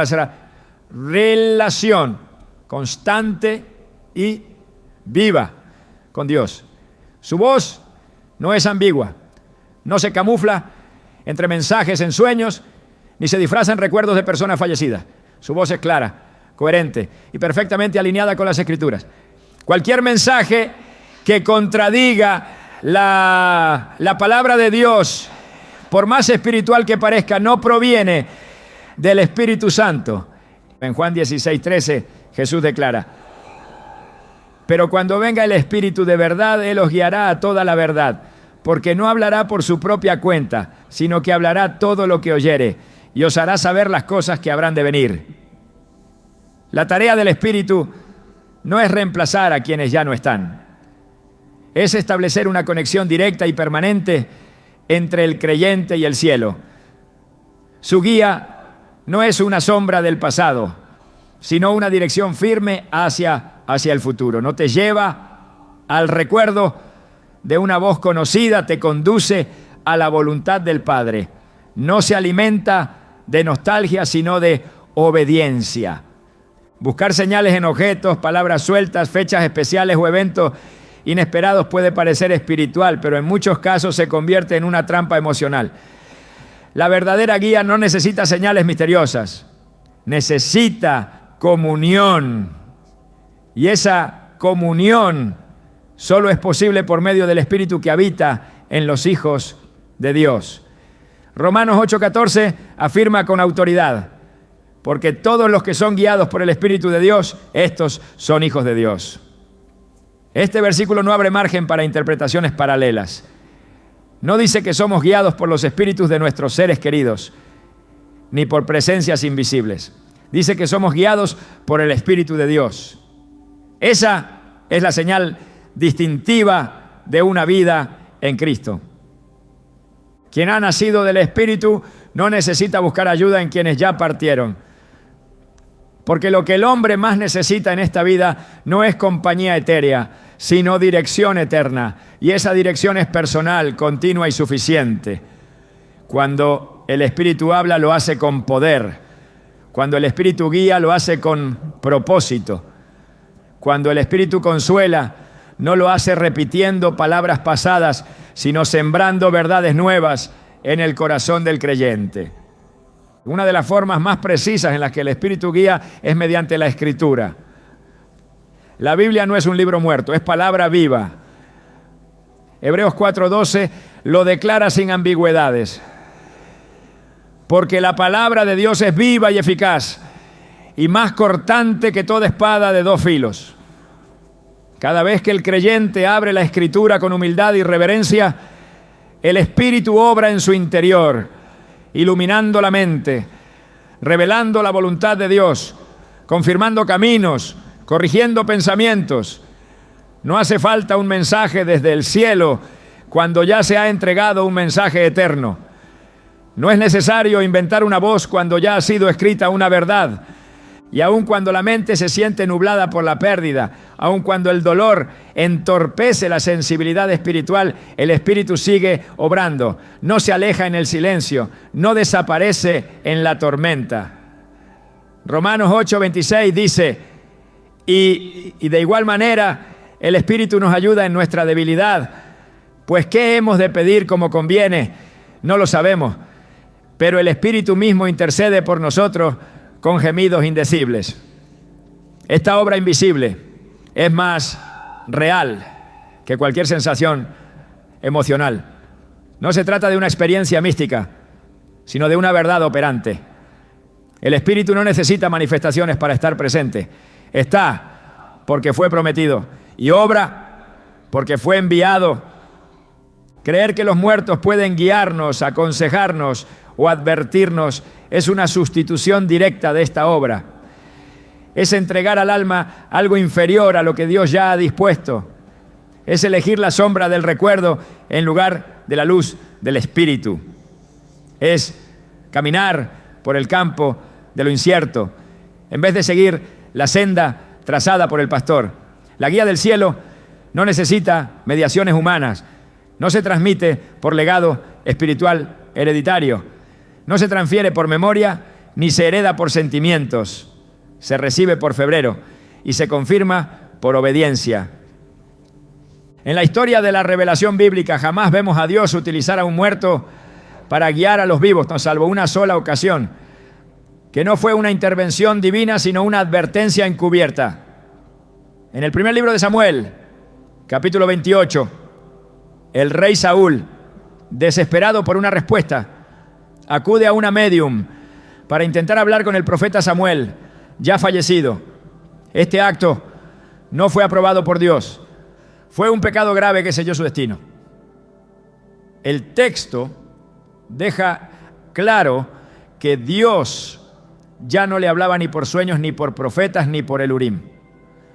relación constante y viva con Dios. Su voz no es ambigua, no se camufla entre mensajes en sueños, ni se disfraza en recuerdos de personas fallecidas. Su voz es clara, coherente y perfectamente alineada con las Escrituras. Cualquier mensaje que contradiga la palabra de Dios, por más espiritual que parezca, no proviene del Espíritu Santo. En Juan 16, 13, Jesús declara: pero cuando venga el Espíritu de verdad, Él os guiará a toda la verdad, porque no hablará por su propia cuenta, sino que hablará todo lo que oyere, y os hará saber las cosas que habrán de venir. La tarea del Espíritu no es reemplazar a quienes ya no están. Es establecer una conexión directa y permanente entre el creyente y el cielo. Su guía no es una sombra del pasado, sino una dirección firme hacia el futuro. No te lleva al recuerdo de una voz conocida, te conduce a la voluntad del Padre. No se alimenta de nostalgia, sino de obediencia. Buscar señales en objetos, palabras sueltas, fechas especiales o eventos inesperados puede parecer espiritual, pero en muchos casos se convierte en una trampa emocional. La verdadera guía no necesita señales misteriosas, necesita comunión. Y esa comunión solo es posible por medio del Espíritu que habita en los hijos de Dios. Romanos 8:14 afirma con autoridad: porque todos los que son guiados por el Espíritu de Dios, estos son hijos de Dios. Este versículo no abre margen para interpretaciones paralelas. No dice que somos guiados por los espíritus de nuestros seres queridos. ni por presencias invisibles. Dice que somos guiados por el Espíritu de Dios. Esa es la señal distintiva de una vida en Cristo. Quien ha nacido del Espíritu no necesita buscar ayuda en quienes ya partieron. Porque lo que el hombre más necesita en esta vida no es compañía etérea, sino dirección eterna. Y esa dirección es personal, continua y suficiente. Cuando el Espíritu habla, lo hace con poder. Cuando el Espíritu guía, lo hace con propósito. Cuando el Espíritu consuela, no lo hace repitiendo palabras pasadas, sino sembrando verdades nuevas en el corazón del creyente. Una de las formas más precisas en las que el Espíritu guía es mediante la Escritura. La Biblia no es un libro muerto, es palabra viva. Hebreos 4:12 lo declara sin ambigüedades. Porque la palabra de Dios es viva y eficaz, y más cortante que toda espada de 2 filos. Cada vez que el creyente abre la Escritura con humildad y reverencia, el Espíritu obra en su interior, iluminando la mente, revelando la voluntad de Dios, confirmando caminos, corrigiendo pensamientos. No hace falta un mensaje desde el cielo cuando ya se ha entregado un mensaje eterno. No es necesario inventar una voz cuando ya ha sido escrita una verdad. Y aun cuando la mente se siente nublada por la pérdida, aun cuando el dolor entorpece la sensibilidad espiritual, el Espíritu sigue obrando. No se aleja en el silencio, no desaparece en la tormenta. Romanos 8:26 dice, y de igual manera el Espíritu nos ayuda en nuestra debilidad. Pues ¿qué hemos de pedir como conviene? No lo sabemos, pero el Espíritu mismo intercede por nosotros con gemidos indecibles. Esta obra invisible es más real que cualquier sensación emocional. No se trata de una experiencia mística, sino de una verdad operante. El Espíritu no necesita manifestaciones para estar presente. Está porque fue prometido y obra porque fue enviado. Creer que los muertos pueden guiarnos, aconsejarnos o advertirnos es una sustitución directa de esta obra. Es entregar al alma algo inferior a lo que Dios ya ha dispuesto. Es elegir la sombra del recuerdo en lugar de la luz del Espíritu. Es caminar por el campo de lo incierto en vez de seguir la senda trazada por el pastor. La guía del cielo no necesita mediaciones humanas. No se transmite por legado espiritual hereditario. No se transfiere por memoria ni se hereda por sentimientos. Se recibe por febrero y se confirma por obediencia. En la historia de la revelación bíblica jamás vemos a Dios utilizar a un muerto para guiar a los vivos, no salvo una sola ocasión, que no fue una intervención divina, sino una advertencia encubierta. En el primer libro de Samuel, capítulo 28, el rey Saúl, desesperado por una respuesta, acude a una medium para intentar hablar con el profeta Samuel, ya fallecido. Este acto no fue aprobado por Dios. Fue un pecado grave que selló su destino. El texto deja claro que Dios ya no le hablaba ni por sueños, ni por profetas, ni por el Urim.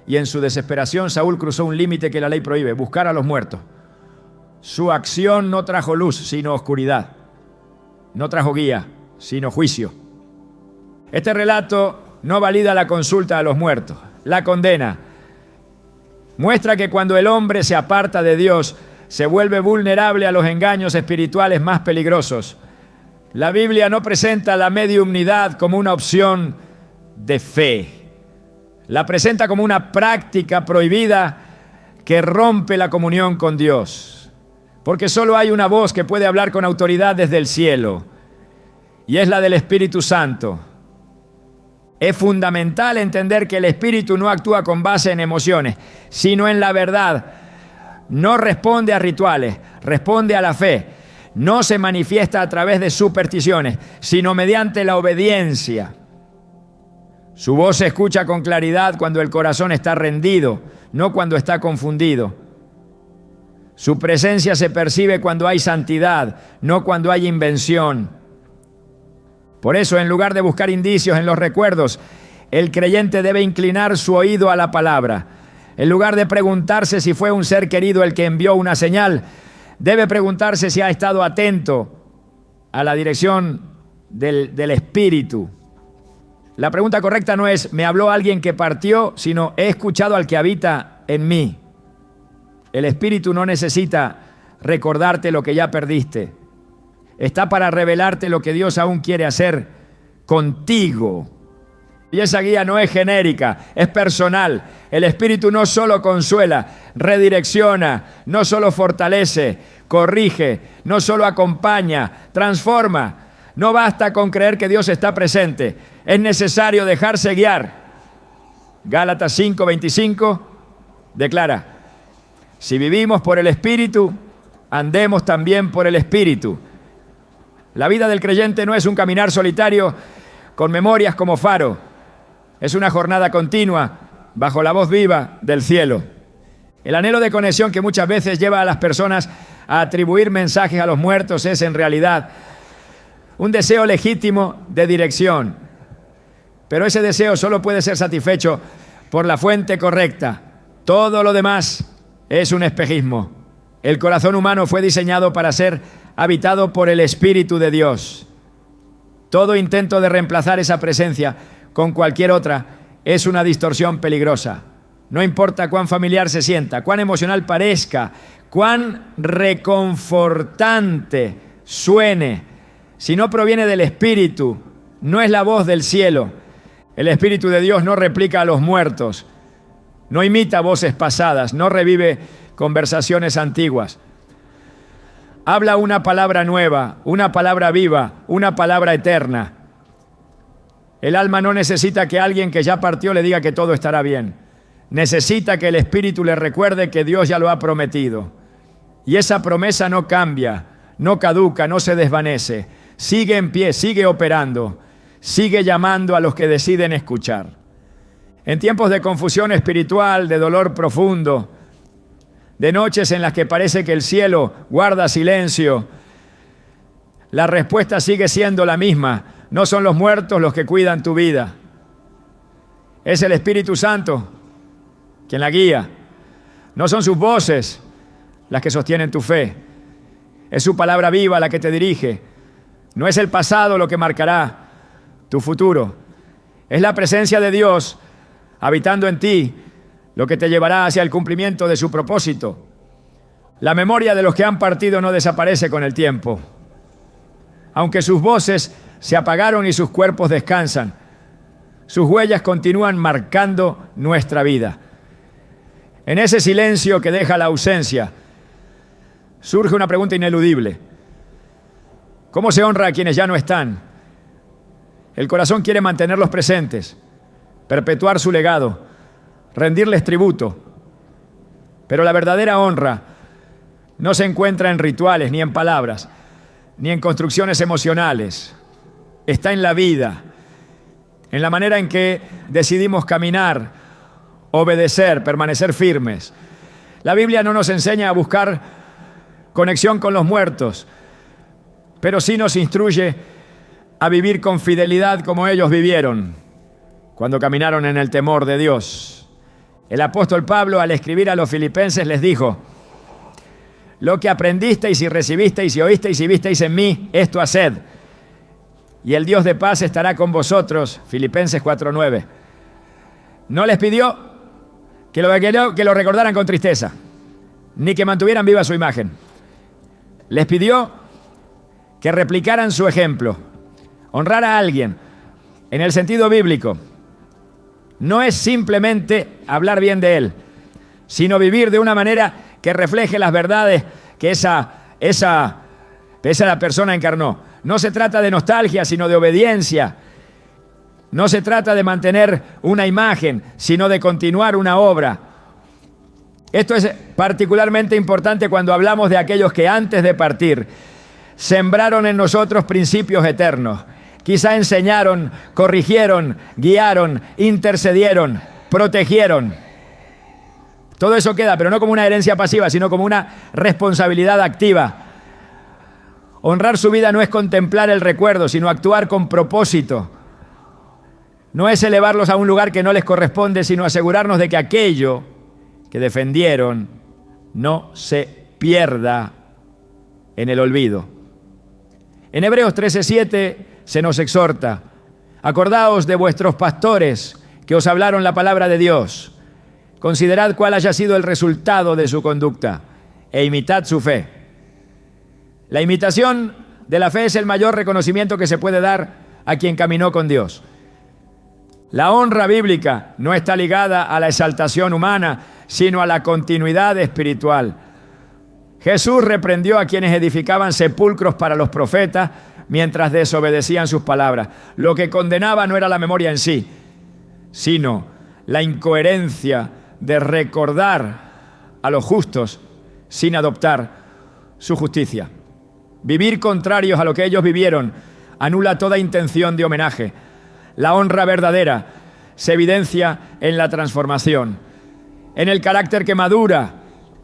Y en su desesperación Saúl cruzó un límite que la ley prohíbe, buscar a los muertos. Su acción no trajo luz, sino oscuridad. No trajo guía, sino juicio. Este relato no valida la consulta a los muertos, la condena. Muestra que cuando el hombre se aparta de Dios, se vuelve vulnerable a los engaños espirituales más peligrosos. La Biblia no presenta la mediumnidad como una opción de fe. La presenta como una práctica prohibida que rompe la comunión con Dios. Porque solo hay una voz que puede hablar con autoridad desde el cielo, y es la del Espíritu Santo. Es fundamental entender que el Espíritu no actúa con base en emociones, sino en la verdad. No responde a rituales, responde a la fe. No se manifiesta a través de supersticiones, sino mediante la obediencia. Su voz se escucha con claridad cuando el corazón está rendido, no cuando está confundido. Su presencia se percibe cuando hay santidad, no cuando hay invención. Por eso, en lugar de buscar indicios en los recuerdos, el creyente debe inclinar su oído a la palabra. En lugar de preguntarse si fue un ser querido el que envió una señal, debe preguntarse si ha estado atento a la dirección del Espíritu. La pregunta correcta no es, ¿me habló alguien que partió?, sino, ¿he escuchado al que habita en mí? El Espíritu no necesita recordarte lo que ya perdiste. Está para revelarte lo que Dios aún quiere hacer contigo. Y esa guía no es genérica, es personal. El Espíritu no solo consuela, redirecciona, no solo fortalece, corrige, no solo acompaña, transforma. No basta con creer que Dios está presente, es necesario dejarse guiar. Gálatas 5:25 declara: si vivimos por el Espíritu, andemos también por el Espíritu. La vida del creyente no es un caminar solitario con memorias como faro. Es una jornada continua bajo la voz viva del cielo. El anhelo de conexión que muchas veces lleva a las personas a atribuir mensajes a los muertos es en realidad un deseo legítimo de dirección. Pero ese deseo solo puede ser satisfecho por la fuente correcta. Todo lo demás es un espejismo. El corazón humano fue diseñado para ser habitado por el Espíritu de Dios. Todo intento de reemplazar esa presencia con cualquier otra es una distorsión peligrosa. No importa cuán familiar se sienta, cuán emocional parezca, cuán reconfortante suene, si no proviene del Espíritu, no es la voz del cielo. El Espíritu de Dios no replica a los muertos, no imita voces pasadas, no revive conversaciones antiguas. Habla una palabra nueva, una palabra viva, una palabra eterna. El alma no necesita que alguien que ya partió le diga que todo estará bien. Necesita que el Espíritu le recuerde que Dios ya lo ha prometido. Y esa promesa no cambia, no caduca, no se desvanece. Sigue en pie, sigue operando, sigue llamando a los que deciden escuchar. En tiempos de confusión espiritual, de dolor profundo, de noches en las que parece que el cielo guarda silencio, la respuesta sigue siendo la misma. No son los muertos los que cuidan tu vida. Es el Espíritu Santo quien la guía. No son sus voces las que sostienen tu fe. Es su palabra viva la que te dirige. No es el pasado lo que marcará tu futuro. Es la presencia de Dios habitando en ti lo que te llevará hacia el cumplimiento de su propósito. La memoria de los que han partido no desaparece con el tiempo. Aunque sus voces se apagaron y sus cuerpos descansan, sus huellas continúan marcando nuestra vida. En ese silencio que deja la ausencia, surge una pregunta ineludible. ¿Cómo se honra a quienes ya no están? El corazón quiere mantenerlos presentes, perpetuar su legado, rendirles tributo. Pero la verdadera honra no se encuentra en rituales, ni en palabras, ni en construcciones emocionales. Está en la vida, en la manera en que decidimos caminar, obedecer, permanecer firmes. La Biblia no nos enseña a buscar conexión con los muertos, pero sí nos instruye a vivir con fidelidad como ellos vivieron cuando caminaron en el temor de Dios. El apóstol Pablo, al escribir a los filipenses, les dijo: lo que aprendisteis y recibisteis y oísteis y visteis en mí, esto haced, y el Dios de paz estará con vosotros. Filipenses 4:9. No les pidió que lo recordaran con tristeza, ni que mantuvieran viva su imagen. Les pidió que replicaran su ejemplo. Honrar a alguien, en el sentido bíblico, no es simplemente hablar bien de él, sino vivir de una manera que refleje las verdades que esa persona encarnó. No se trata de nostalgia, sino de obediencia. No se trata de mantener una imagen, sino de continuar una obra. Esto es particularmente importante cuando hablamos de aquellos que antes de partir sembraron en nosotros principios eternos. Quizá enseñaron, corrigieron, guiaron, intercedieron, protegieron. Todo eso queda, pero no como una herencia pasiva, sino como una responsabilidad activa. Honrar su vida no es contemplar el recuerdo, sino actuar con propósito. No es elevarlos a un lugar que no les corresponde, sino asegurarnos de que aquello que defendieron no se pierda en el olvido. En Hebreos 13:7 se nos exhorta: acordaos de vuestros pastores que os hablaron la palabra de Dios. Considerad cuál haya sido el resultado de su conducta e imitad su fe. La imitación de la fe es el mayor reconocimiento que se puede dar a quien caminó con Dios. La honra bíblica no está ligada a la exaltación humana, sino a la continuidad espiritual. Jesús reprendió a quienes edificaban sepulcros para los profetas mientras desobedecían sus palabras. Lo que condenaba no era la memoria en sí, sino la incoherencia de recordar a los justos sin adoptar su justicia. Vivir contrarios a lo que ellos vivieron anula toda intención de homenaje. La honra verdadera se evidencia en la transformación, en el carácter que madura,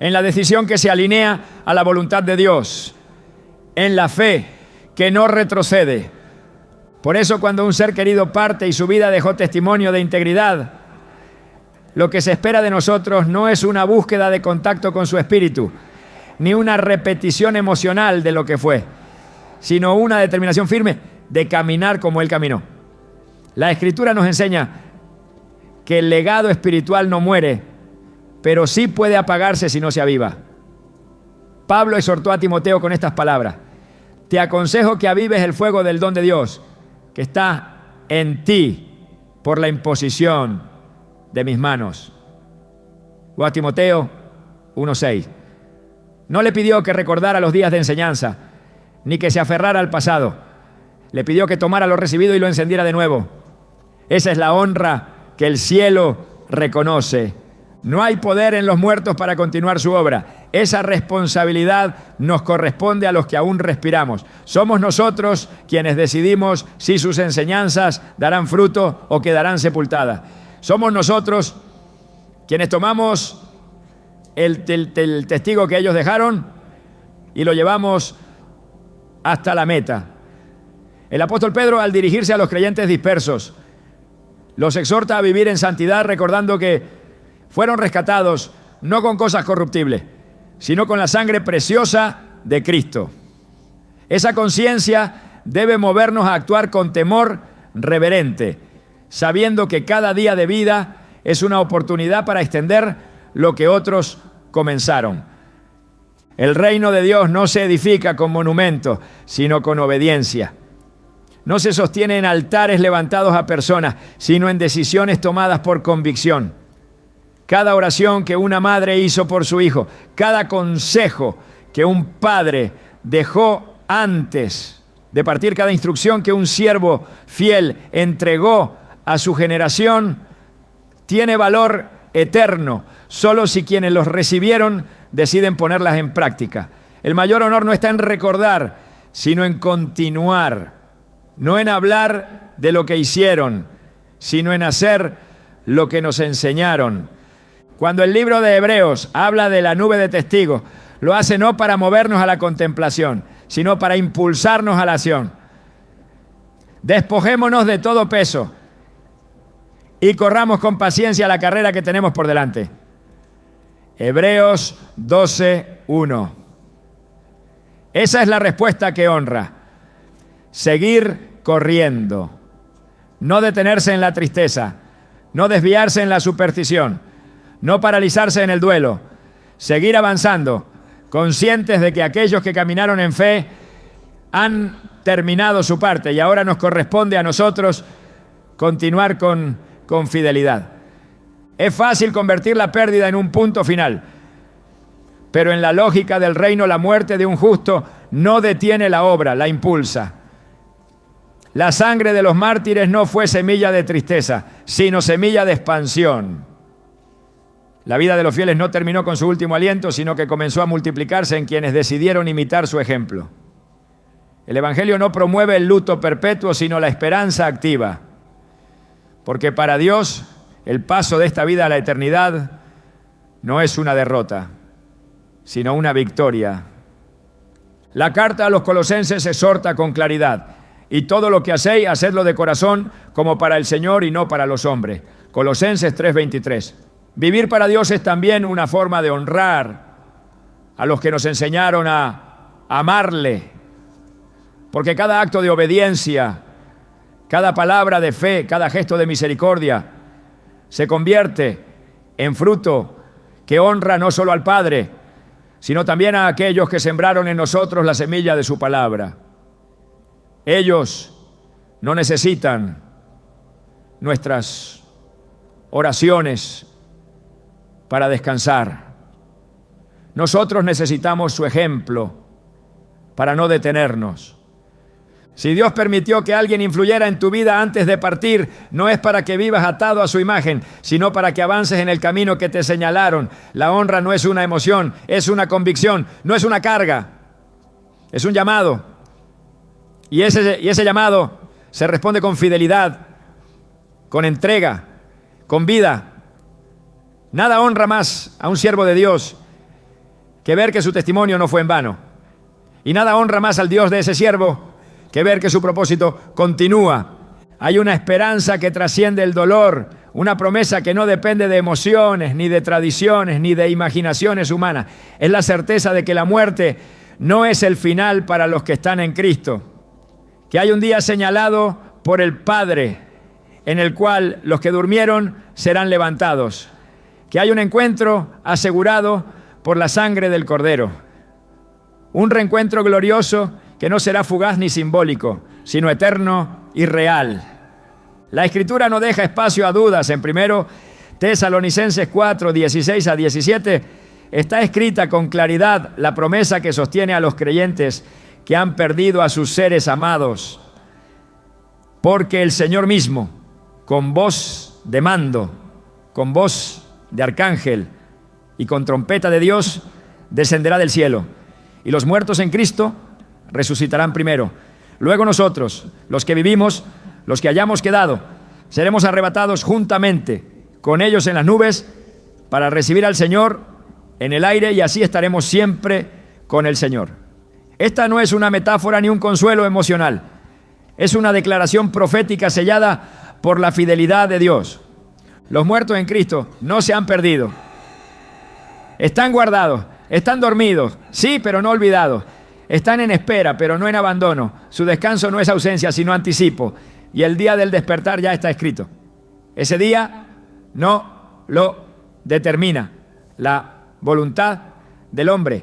en la decisión que se alinea a la voluntad de Dios, en la fe que no retrocede. Por eso, cuando un ser querido parte y su vida dejó testimonio de integridad, lo que se espera de nosotros no es una búsqueda de contacto con su espíritu, ni una repetición emocional de lo que fue, sino una determinación firme de caminar como Él caminó. La Escritura nos enseña que el legado espiritual no muere, pero sí puede apagarse si no se aviva. Pablo exhortó a Timoteo con estas palabras: te aconsejo que avives el fuego del don de Dios que está en ti por la imposición de mis manos. O a Timoteo 1:6. No le pidió que recordara los días de enseñanza, ni que se aferrara al pasado. Le pidió que tomara lo recibido y lo encendiera de nuevo. Esa es la honra que el cielo reconoce. No hay poder en los muertos para continuar su obra. Esa responsabilidad nos corresponde a los que aún respiramos. Somos nosotros quienes decidimos si sus enseñanzas darán fruto o quedarán sepultadas. Somos nosotros quienes tomamos el testigo que ellos dejaron y lo llevamos hasta la meta. El apóstol Pedro, al dirigirse a los creyentes dispersos, los exhorta a vivir en santidad, recordando que fueron rescatados no con cosas corruptibles, sino con la sangre preciosa de Cristo. Esa conciencia debe movernos a actuar con temor reverente, sabiendo que cada día de vida es una oportunidad para extender lo que otros comenzaron. El reino de Dios no se edifica con monumentos, sino con obediencia. No se sostiene en altares levantados a personas, sino en decisiones tomadas por convicción. Cada oración que una madre hizo por su hijo, cada consejo que un padre dejó antes de partir, cada instrucción que un siervo fiel entregó a su generación, tiene valor eterno, solo si quienes los recibieron deciden ponerlas en práctica. El mayor honor no está en recordar, sino en continuar. No en hablar de lo que hicieron, sino en hacer lo que nos enseñaron. Cuando el libro de Hebreos habla de la nube de testigos, lo hace no para movernos a la contemplación, sino para impulsarnos a la acción. Despojémonos de todo peso y corramos con paciencia la carrera que tenemos por delante. Hebreos 12:1. Esa es la respuesta que honra. Seguir corriendo, no detenerse en la tristeza, no desviarse en la superstición, no paralizarse en el duelo, seguir avanzando, conscientes de que aquellos que caminaron en fe han terminado su parte y ahora nos corresponde a nosotros continuar con fidelidad. Es fácil convertir la pérdida en un punto final, pero en la lógica del reino la muerte de un justo no detiene la obra, la impulsa. La sangre de los mártires no fue semilla de tristeza, sino semilla de expansión. La vida de los fieles no terminó con su último aliento, sino que comenzó a multiplicarse en quienes decidieron imitar su ejemplo. El Evangelio no promueve el luto perpetuo, sino la esperanza activa. Porque para Dios, el paso de esta vida a la eternidad no es una derrota, sino una victoria. La carta a los Colosenses exhorta con claridad: y todo lo que hacéis, hacedlo de corazón, como para el Señor y no para los hombres. Colosenses 3:23. Vivir para Dios es también una forma de honrar a los que nos enseñaron a amarle, porque cada acto de obediencia, cada palabra de fe, cada gesto de misericordia se convierte en fruto que honra no solo al Padre, sino también a aquellos que sembraron en nosotros la semilla de su palabra. Ellos no necesitan nuestras oraciones para descansar. Nosotros necesitamos su ejemplo para no detenernos. Si Dios permitió que alguien influyera en tu vida antes de partir, no es para que vivas atado a su imagen, sino para que avances en el camino que te señalaron. La honra no es una emoción, es una convicción, no es una carga, es un llamado. Y ese llamado se responde con fidelidad, con entrega, con vida. Nada honra más a un siervo de Dios que ver que su testimonio no fue en vano. Y nada honra más al Dios de ese siervo que ver que su propósito continúa. Hay una esperanza que trasciende el dolor, una promesa que no depende de emociones, ni de tradiciones, ni de imaginaciones humanas. Es la certeza de que la muerte no es el final para los que están en Cristo, que hay un día señalado por el Padre en el cual los que durmieron serán levantados, que hay un encuentro asegurado por la sangre del Cordero, un reencuentro glorioso que no será fugaz ni simbólico, sino eterno y real. La Escritura no deja espacio a dudas. En 1 Tesalonicenses 4, 16 a 17, está escrita con claridad la promesa que sostiene a los creyentes que han perdido a sus seres amados. Porque el Señor mismo, con voz de mando, con voz de arcángel y con trompeta de Dios, descenderá del cielo, y los muertos en Cristo resucitarán primero. Luego nosotros, los que vivimos, los que hayamos quedado, seremos arrebatados juntamente con ellos en las nubes para recibir al Señor en el aire, y así estaremos siempre con el Señor. Esta no es una metáfora ni un consuelo emocional. Es una declaración profética sellada por la fidelidad de Dios. Los muertos en Cristo no se han perdido. Están guardados, están dormidos, sí, pero no olvidados. Están en espera, pero no en abandono. Su descanso no es ausencia, sino anticipo. Y el día del despertar ya está escrito. Ese día no lo determina la voluntad del hombre,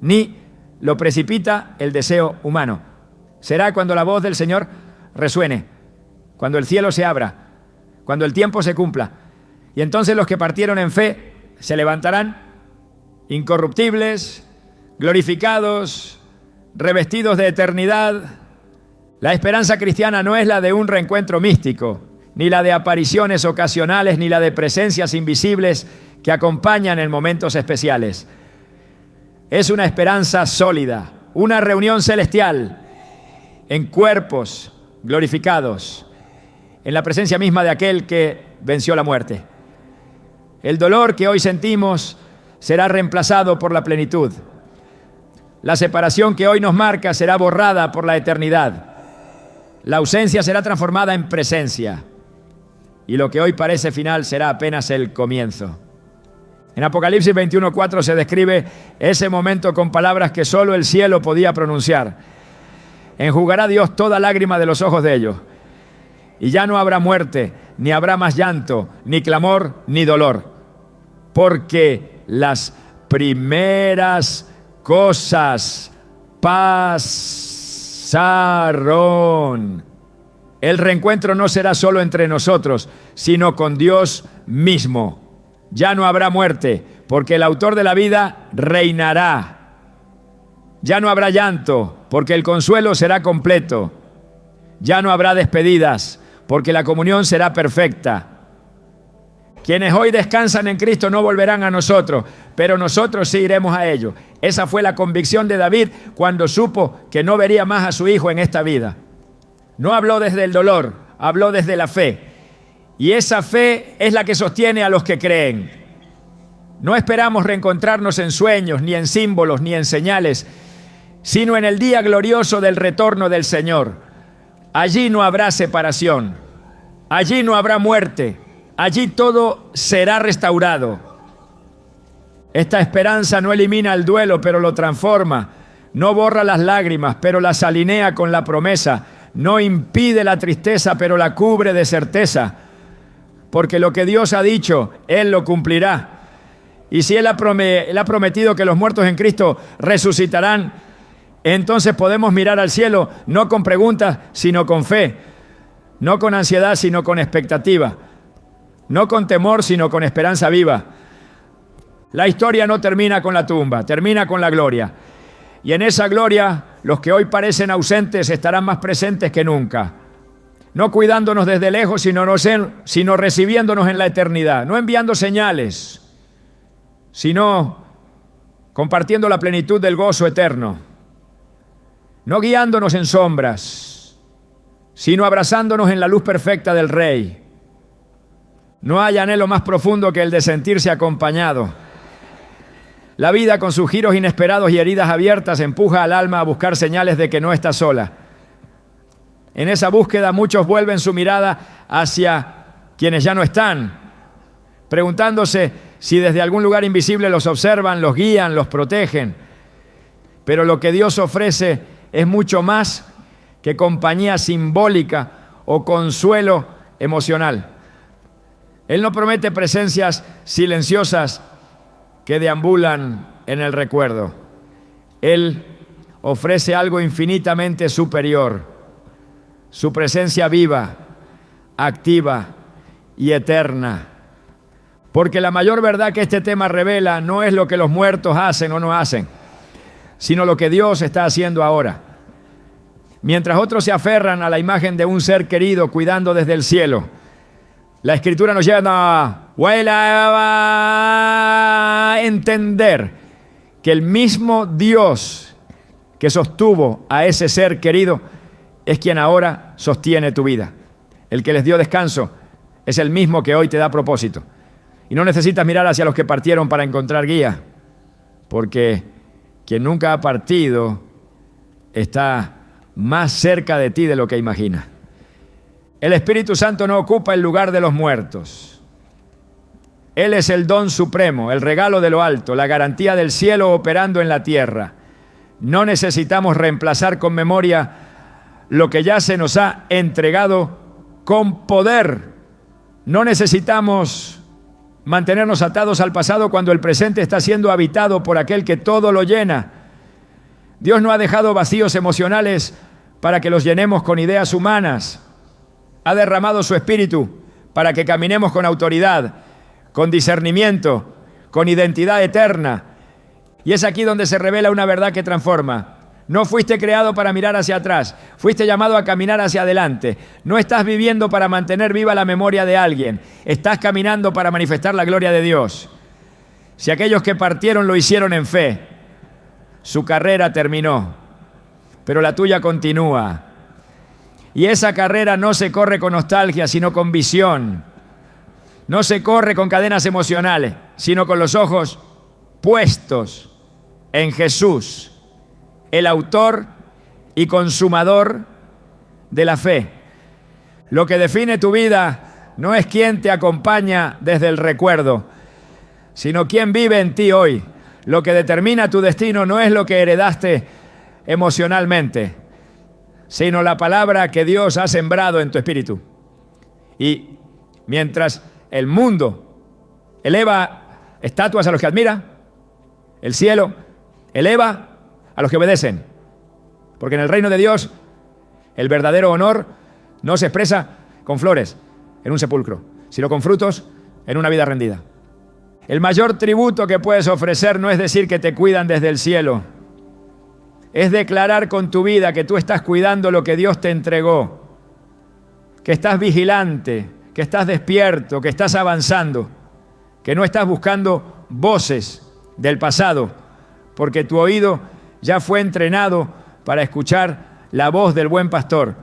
ni lo precipita el deseo humano. Será cuando la voz del Señor resuene, cuando el cielo se abra, cuando el tiempo se cumpla. Y entonces los que partieron en fe se levantarán incorruptibles, glorificados, revestidos de eternidad. La esperanza cristiana no es la de un reencuentro místico, ni la de apariciones ocasionales, ni la de presencias invisibles que acompañan en momentos especiales. Es una esperanza sólida, una reunión celestial en cuerpos glorificados, en la presencia misma de aquel que venció la muerte. El dolor que hoy sentimos será reemplazado por la plenitud. La separación que hoy nos marca será borrada por la eternidad. La ausencia será transformada en presencia. Y lo que hoy parece final será apenas el comienzo. En Apocalipsis 21:4 se describe ese momento con palabras que solo el cielo podía pronunciar. Enjugará Dios toda lágrima de los ojos de ellos. Y ya no habrá muerte, ni habrá más llanto, ni clamor, ni dolor. Porque las primeras cosas pasaron. El reencuentro no será solo entre nosotros, sino con Dios mismo. Ya no habrá muerte, porque el autor de la vida reinará. Ya no habrá llanto, porque el consuelo será completo. Ya no habrá despedidas, porque la comunión será perfecta. Quienes hoy descansan en Cristo no volverán a nosotros, pero nosotros sí iremos a ellos. Esa fue la convicción de David cuando supo que no vería más a su hijo en esta vida. No habló desde el dolor, habló desde la fe. Y esa fe es la que sostiene a los que creen. No esperamos reencontrarnos en sueños, ni en símbolos, ni en señales, sino en el día glorioso del retorno del Señor. Allí no habrá separación, allí no habrá muerte, allí todo será restaurado. Esta esperanza no elimina el duelo, pero lo transforma. No borra las lágrimas, pero las alinea con la promesa. No impide la tristeza, pero la cubre de certeza. Porque lo que Dios ha dicho, Él lo cumplirá. Y si Él ha prometido que los muertos en Cristo resucitarán, entonces podemos mirar al cielo no con preguntas, sino con fe. No con ansiedad, sino con expectativa. No con temor, sino con esperanza viva. La historia no termina con la tumba, termina con la gloria. Y en esa gloria, los que hoy parecen ausentes estarán más presentes que nunca. No cuidándonos desde lejos, sino recibiéndonos en la eternidad. No enviando señales, sino compartiendo la plenitud del gozo eterno. No guiándonos en sombras, sino abrazándonos en la luz perfecta del Rey. No hay anhelo más profundo que el de sentirse acompañado. La vida, con sus giros inesperados y heridas abiertas, empuja al alma a buscar señales de que no está sola. En esa búsqueda muchos vuelven su mirada hacia quienes ya no están, preguntándose si desde algún lugar invisible los observan, los guían, los protegen. Pero lo que Dios ofrece es mucho más que compañía simbólica o consuelo emocional. Él no promete presencias silenciosas que deambulan en el recuerdo. Él ofrece algo infinitamente superior, su presencia viva, activa y eterna. Porque la mayor verdad que este tema revela no es lo que los muertos hacen o no hacen, sino lo que Dios está haciendo ahora. Mientras otros se aferran a la imagen de un ser querido cuidando desde el cielo, la Escritura nos lleva a entender que el mismo Dios que sostuvo a ese ser querido es quien ahora sostiene tu vida. El que les dio descanso es el mismo que hoy te da propósito. Y no necesitas mirar hacia los que partieron para encontrar guía, porque quien nunca ha partido está más cerca de ti de lo que imaginas. El Espíritu Santo no ocupa el lugar de los muertos. Él es el don supremo, el regalo de lo alto, la garantía del cielo operando en la tierra. No necesitamos reemplazar con memoria lo que ya se nos ha entregado con poder. No necesitamos mantenernos atados al pasado cuando el presente está siendo habitado por aquel que todo lo llena. Dios no ha dejado vacíos emocionales para que los llenemos con ideas humanas. Ha derramado su Espíritu para que caminemos con autoridad, con discernimiento, con identidad eterna. Y es aquí donde se revela una verdad que transforma. No fuiste creado para mirar hacia atrás, fuiste llamado a caminar hacia adelante. No estás viviendo para mantener viva la memoria de alguien, estás caminando para manifestar la gloria de Dios. Si aquellos que partieron lo hicieron en fe, su carrera terminó, pero la tuya continúa. Y esa carrera no se corre con nostalgia, sino con visión. No se corre con cadenas emocionales, sino con los ojos puestos en Jesús, el autor y consumador de la fe. Lo que define tu vida no es quién te acompaña desde el recuerdo, sino quién vive en ti hoy. Lo que determina tu destino no es lo que heredaste emocionalmente, sino la palabra que Dios ha sembrado en tu espíritu. Y mientras el mundo eleva estatuas a los que admira, el cielo eleva a los que obedecen. Porque en el reino de Dios el verdadero honor no se expresa con flores en un sepulcro, sino con frutos en una vida rendida. El mayor tributo que puedes ofrecer no es decir que te cuidan desde el cielo, es declarar con tu vida que tú estás cuidando lo que Dios te entregó, que estás vigilante, que estás despierto, que estás avanzando, que no estás buscando voces del pasado, porque tu oído ya fue entrenado para escuchar la voz del buen pastor,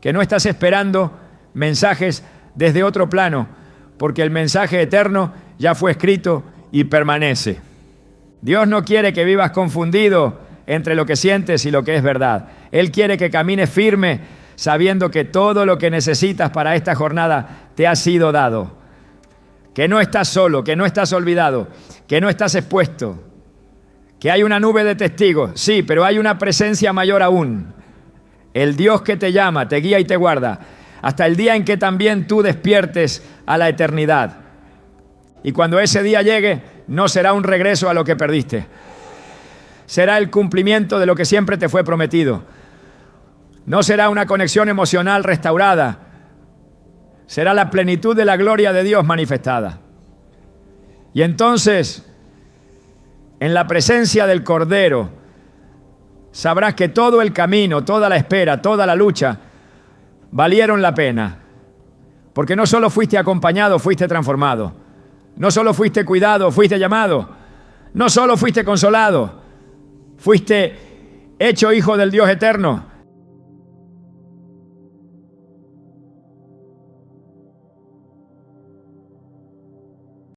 que no estás esperando mensajes desde otro plano, porque el mensaje eterno ya fue escrito y permanece. Dios no quiere que vivas confundido entre lo que sientes y lo que es verdad. Él quiere que camines firme, sabiendo que todo lo que necesitas para esta jornada te ha sido dado. Que no estás solo, que no estás olvidado, que no estás expuesto, que hay una nube de testigos, sí, pero hay una presencia mayor aún. El Dios que te llama, te guía y te guarda, hasta el día en que también tú despiertes a la eternidad. Y cuando ese día llegue, no será un regreso a lo que perdiste. Será el cumplimiento de lo que siempre te fue prometido. No será una conexión emocional restaurada. Será la plenitud de la gloria de Dios manifestada. Y entonces, en la presencia del Cordero, sabrás que todo el camino, toda la espera, toda la lucha, valieron la pena. Porque no solo fuiste acompañado, fuiste transformado. No solo fuiste cuidado, fuiste llamado. No solo fuiste consolado, fuiste hecho hijo del Dios eterno.